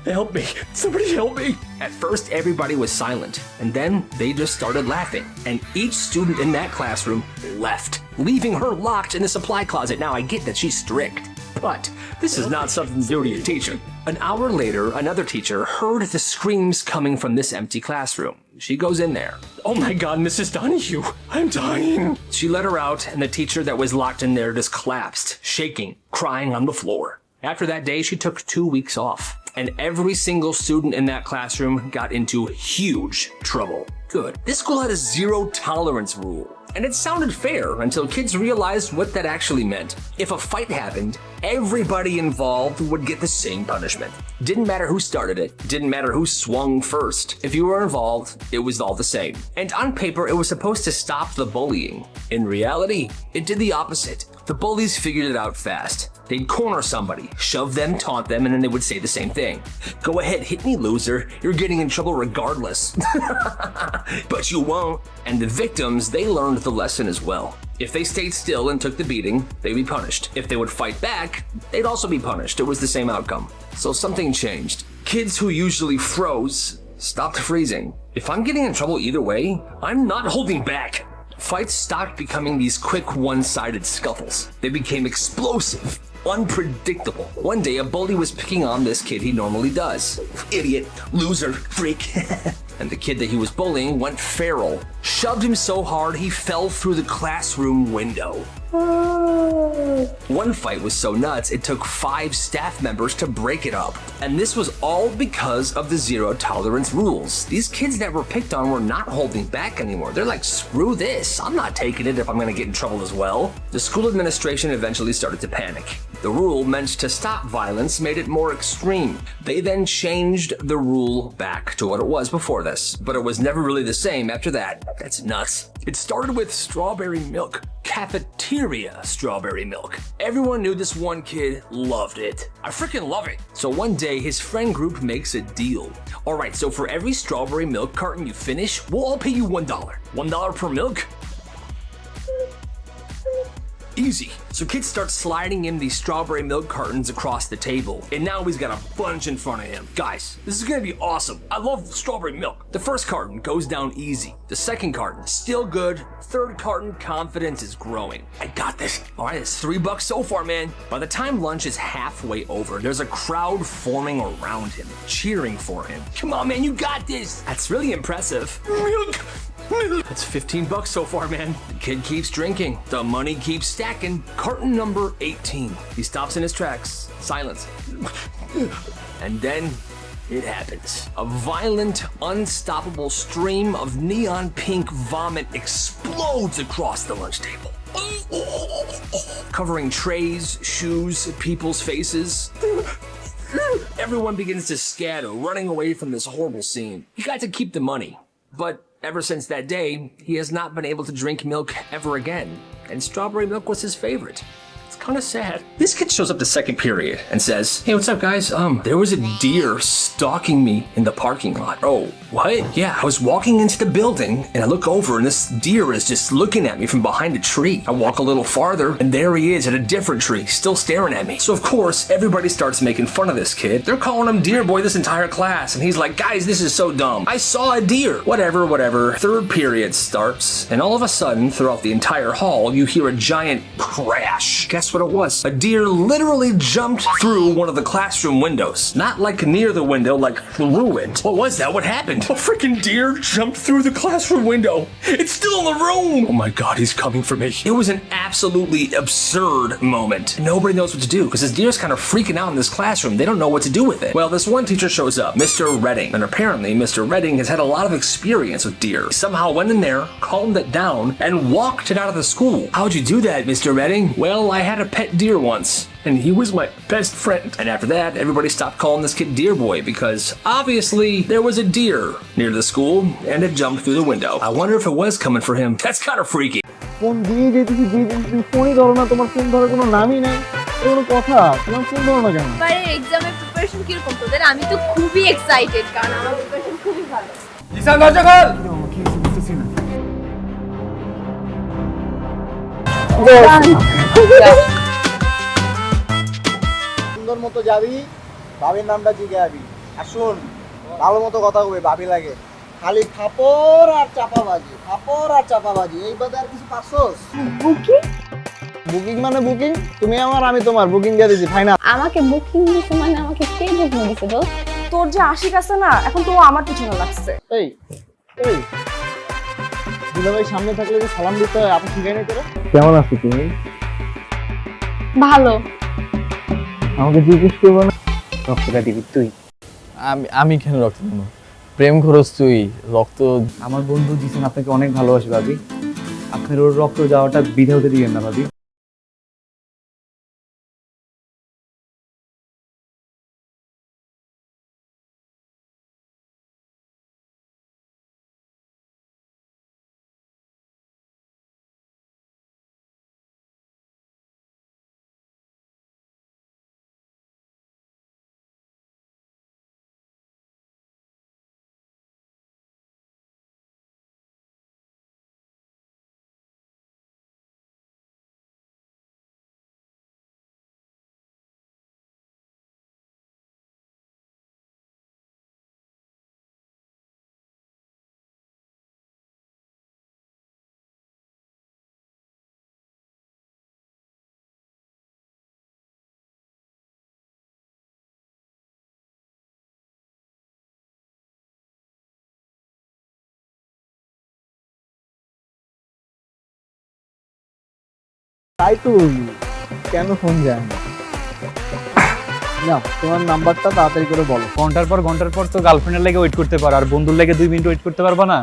Speaker 1: Help me. Somebody help me. At first, everybody was silent, and then they just started laughing. And each student in that classroom left, leaving her locked in the supply closet. Now, I get that she's strict, but this is not something to do to your teacher. An hour later, another teacher heard the screams coming from this empty classroom. She goes in there. Oh my God, Mrs. Donahue, I'm dying. She let her out, and the teacher that was locked in there just collapsed, shaking, crying on the floor. After that day, she took 2 weeks off, and every single student in that classroom got into huge trouble. Good. This school had a zero tolerance rule. And it sounded fair until kids realized what that actually meant. If a fight happened, everybody involved would get the same punishment. Didn't matter who started it, didn't matter who swung first. If you were involved, it was all the same. And on paper, it was supposed to stop the bullying. In reality, it did the opposite. The bullies figured it out fast. They'd corner somebody, shove them, taunt them, and then they would say the same thing. Go ahead, hit me, loser. You're getting in trouble regardless. But you won't. And the victims, they learned the lesson as well. If they stayed still and took the beating, they'd be punished. If they would fight back, they'd also be punished. It was the same outcome. So something changed. Kids who usually froze stopped freezing. If I'm getting in trouble either way, I'm not holding back. Fights stopped becoming these quick one-sided scuffles. They became explosive, unpredictable. One day, a bully was picking on this kid he normally does. Idiot, loser, freak. And the kid that he was bullying went feral, shoved him so hard he fell through the classroom window. One fight was so nuts, it took 5 staff members to break it up. And this was all because of the zero tolerance rules. These kids that were picked on were not holding back anymore. They're like, screw this, I'm not taking it if I'm gonna get in trouble as well. The school administration eventually started to panic. The rule meant to stop violence made it more extreme. They then changed the rule back to what it was before this, but it was never really the same after that. That's nuts. It started with strawberry milk. Cafeteria strawberry milk. Everyone knew this one kid loved it. I freaking love it. So one day, his friend group makes a deal. All right, so for every strawberry milk carton you finish, we'll all pay you $1. $1 per milk? Easy. So kids start sliding in these strawberry milk cartons across the table, and now he's got a bunch in front of him. Guys, this is gonna be awesome. I love strawberry milk. The first carton goes down easy. The second carton, still good. Third carton, confidence is growing. I got this. All right, it's $3 so far, man. By the time lunch is halfway over, there's a crowd forming around him, cheering for him. Come on, man, you got this. That's really impressive. Milk. That's $15 so far, man. The kid keeps drinking. The money keeps stacking. Carton number 18. He stops in his tracks. Silence. And then it happens. A violent, unstoppable stream of neon pink vomit explodes across the lunch table, covering trays, shoes, people's faces. Everyone begins to scatter, running away from this horrible scene. He got to keep the money, but ever since that day, he has not been able to drink milk ever again, and strawberry milk was his favorite. It's kind of sad. This kid shows up to second period and says, hey, what's up, guys? There was a deer stalking me in the parking lot. Oh, what? Yeah, I was walking into the building, and I look over, and this deer is just looking at me from behind a tree. I walk a little farther, and there he is at a different tree, still staring at me. So, of course, everybody starts making fun of this kid. They're calling him Deer Boy this entire class, and he's like, guys, this is so dumb. I saw a deer. Whatever. Third period starts, and all of a sudden, throughout the entire hall, you hear a giant crash. Guess what it was? A deer literally jumped through one of the classroom windows. Not like near the window, like through it. What was that? What happened? A freaking deer jumped through the classroom window. It's still in the room. Oh my God, he's coming for me. It was an absolutely absurd moment. Nobody knows what to do because this deer's kind of freaking out in this classroom. They don't know what to do with it. Well, this one teacher shows up, Mr. Redding. And apparently, Mr. Redding has had a lot of experience with deer. He somehow went in there, calmed it down, and walked it out of the school. How'd you do that, Mr. Redding? Well, I had a pet deer once, and he was my best friend. And after that, everybody stopped calling this kid Deer Boy because obviously there was a deer near the school and it jumped through the window. I wonder if it was coming for him. That's kind of freaky.
Speaker 4: Phone দিয়ে যেতেছি তুমি ফোনই ধরো না, তোমার phone ধরার কোনো নামই নাই, কোনো কথা, তোমার ফোন ধরো না কেন?
Speaker 5: এবারে এক্সামের প্রিপারেশন কিরকম তোদের? আমি তো খুবই এক্সাইটেড কারণ আমার প্রিপারেশন খুবই ভালো।
Speaker 2: ঈশান দরজা খোল।
Speaker 4: কি বুঝতেছি না। সুন্দর মতো যাবি, ভাবির নামটা জিজ্ঞাসা আর শোন, ভালো মতো কথা কবে, ভাবি লাগে। খালি ফাপড় আর চাপাবাজি, ফাপড় আর চাপাবাজি, এই বাদে আর কিছু পারছস?
Speaker 5: বুকিং?
Speaker 4: বুকিং মানে বুকিং, তুমি আমার আমি তোমার, বুকিং দিয়ে দিছি, ফাইনাল।
Speaker 5: আমাকে বুকিং দিছে মানে আমাকে কে বুকিং দিছে দোস্ত?
Speaker 6: তোর যে আশিক আছে না, এখন তো আমার পিছনে লাগছে।
Speaker 4: এই এই দুলাভাই সামনে থাকলে যে সালাম দিতে হয়, আপনি শিখাই নাই তোরা? কেমন আছো তুমি?
Speaker 5: ভালো।
Speaker 4: আমাকে জিজ্ঞেস করবো না রক্তটা দিবি তুই?
Speaker 7: আমি কেন রক্ত দেবো? প্রেম খরচ তুই, রক্ত। আমার বন্ধু জিসান আপনাকে অনেক ভালোবাসে ভাবি, আপনার ওর রক্ত যাওয়াটা বিধে হতে দিবেন না ভাবি।
Speaker 4: তাই তো কেন ফোন যায় না? না, তোমার নাম্বারটা তাড়াতাড়ি করে বলো।
Speaker 7: ঘন্টার পর তো গার্লফ্রেন্ডের লেগে ওয়েট করতে পারো, আর বন্ধুর লেগে 2 মিনিট ওয়েট করতে পারবা না?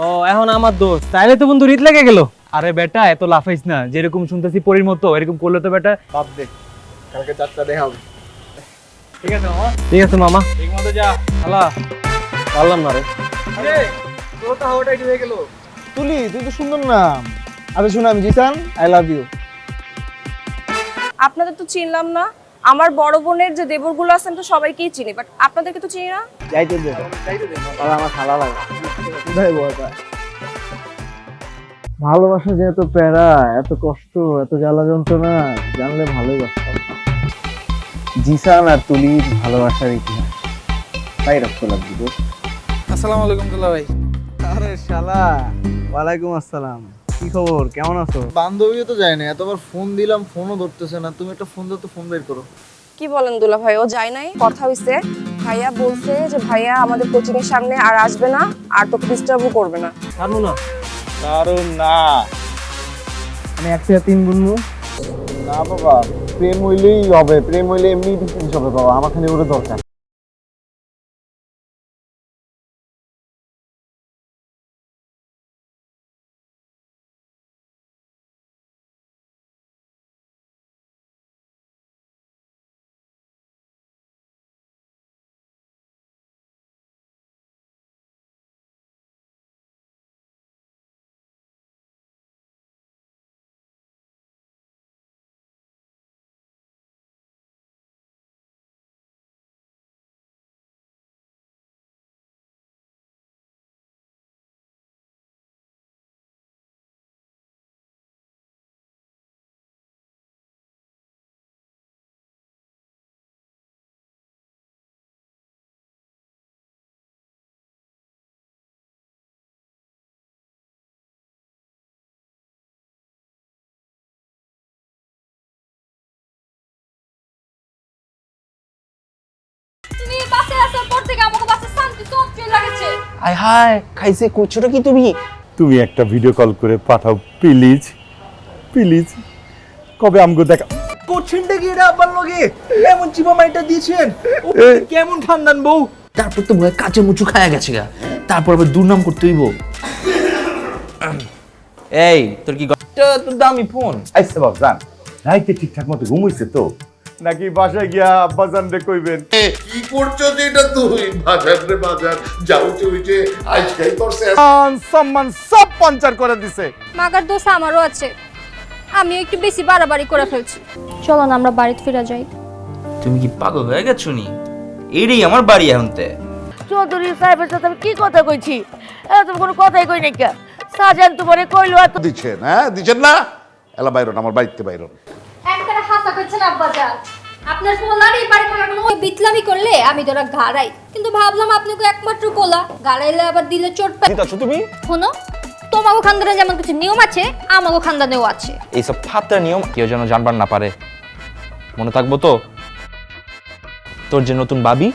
Speaker 7: ও এখন আমার দোস্ত, তাইলে তো বন্ধু রিত লেগে গেল। আরে বেটা এত লাফাইস না, যেরকম শুনতেছি পরীর মতো এরকম করলে তো বেটা।
Speaker 4: বাদ দে, কালকে 4টা দেখা হবে।
Speaker 7: ঠিক আছে মামা, ঠিক আছে মামা, ঠিক মতো যা। হালা পারলাম না রে।
Speaker 4: আরে তোর তো হাওয়াটা একটু হয়ে গেল। তুলি, তুই তো সুন্দর নাম। আচ্ছা শুন, আমি জিসান, আই লাভ ইউ।
Speaker 6: আপনাদের তো চিনলাম না। আমার বড় বোনের যে দেবরগুলো আছেন তো সবাইকেই চিনি, বাট আপনাদেরকে তো চিনি না।
Speaker 4: যাইতে দে, আর আমার খালা লাগে। কোথায় বলটা? ভালোবাসা যে এত প্যারা, এত কষ্ট, এত জ্বালা যন্ত্রণা, জানলে ভালোই বাসতাম। জিসান আর তুলির ভালোবাসার ইতিহাস, তাই রক্ত লাগবে।
Speaker 7: আসসালামু আলাইকুম দুলা ভাই।
Speaker 4: আরে শালা, ওয়ালাইকুম আসসালাম। কি খবর, কেমন আছো? বান্ধবীও তো যায় না, এতবার ফোন দিলাম ফোনও ধরতেছে না। তুমি একটা ফোন দাও তো, ফোন বের করো।
Speaker 6: কি বলেন দুলা ভাই, ও যায় নাই? কথা হইছে, ভাইয়া বলছে যে ভাইয়া আমাদের কোচিং এর সামনে আর আসবে না, আর তোকে ডিস্টার্বও করবে না।
Speaker 7: ছাড়বো না।
Speaker 4: কারণ না, আমি 1 থেকে 3 গুনবো না বাবা। প্রেম হইলেই হবে, প্রেম হইলে এমনি ডিফারেন্স হবে বাবা, আমার খালি ওরে দরকার।
Speaker 5: তুমি বাসে আসার পর থেকে আমাকে বাসে শান্তি সব চলে লাগছে।
Speaker 8: আয় হায়, খাইছে করছোটা কি তুমি?
Speaker 9: তুমি একটা ভিডিও কল করে পাঠাও প্লিজ, প্লিজ। কবে আমগো দেখা
Speaker 8: করছেনটা কি এটা আবার লগে? এমন চিপা মাইটা দিয়েছেন, কেমন ঠান্ডান বউ? তারপর তো ভয় কাঁচে মুচু খায়া গেছে গা, তারপর আবার দুর্নাম করতে হইব। এই তোর কি তোর দামি ফোন
Speaker 9: আইসে বাপ জান, রাইতে ঠিকঠাক মতো ঘুমাইছে তো নাকি বাসায় গিয়া আব্বা জান রে কইবেন?
Speaker 10: কি করছো যেটা তুই বাজার রে বাজার যাও চুইছে আজকাই করছে
Speaker 9: সম্মান সব পাঞ্চার করে দিছে।
Speaker 11: মাগার দোষ আমারও আছে, আমি একটু বেশি বাড়াবাড়ি করে ফেলছি। চলো না আমরা বাড়িতে ফিরে যাই।
Speaker 8: তুমি কি পাগল হয়ে গেছো নি? এইটাই আমার বাড়ি এখনতে।
Speaker 12: চৌধুরী সাহেবের সাথে আমি কি কথা কইছি? তুমি কোনো কথাই কই নাই কে? সাজান তোমারে কইলো এত
Speaker 10: দিচ্ছেন, হ্যাঁ দিচ্ছেন না? এলা বাইরন, আমার বাড়িতে বাইরন।
Speaker 11: একবারে হাসা করছেন আব্বা যা। আপনার পোলার এই বাড়ি থাকা কোনো বিতলামি করলে আমি তোরা গাড়াই, কিন্তু ভাবলাম আপনাকে একমাত্র পোলা গাড়াইলে আবার দিলে চোট পাই।
Speaker 8: তুমি
Speaker 11: শোনো, তোমাগো খানদানে যেমন কিছু নিয়ম আছে আমাগো খানদানেও আছে।
Speaker 8: এইসব ফাত্রা নিয়ম কেউ যেন জানবার না পারে, মনে থাকবো তো? তোর যে নতুন বাবি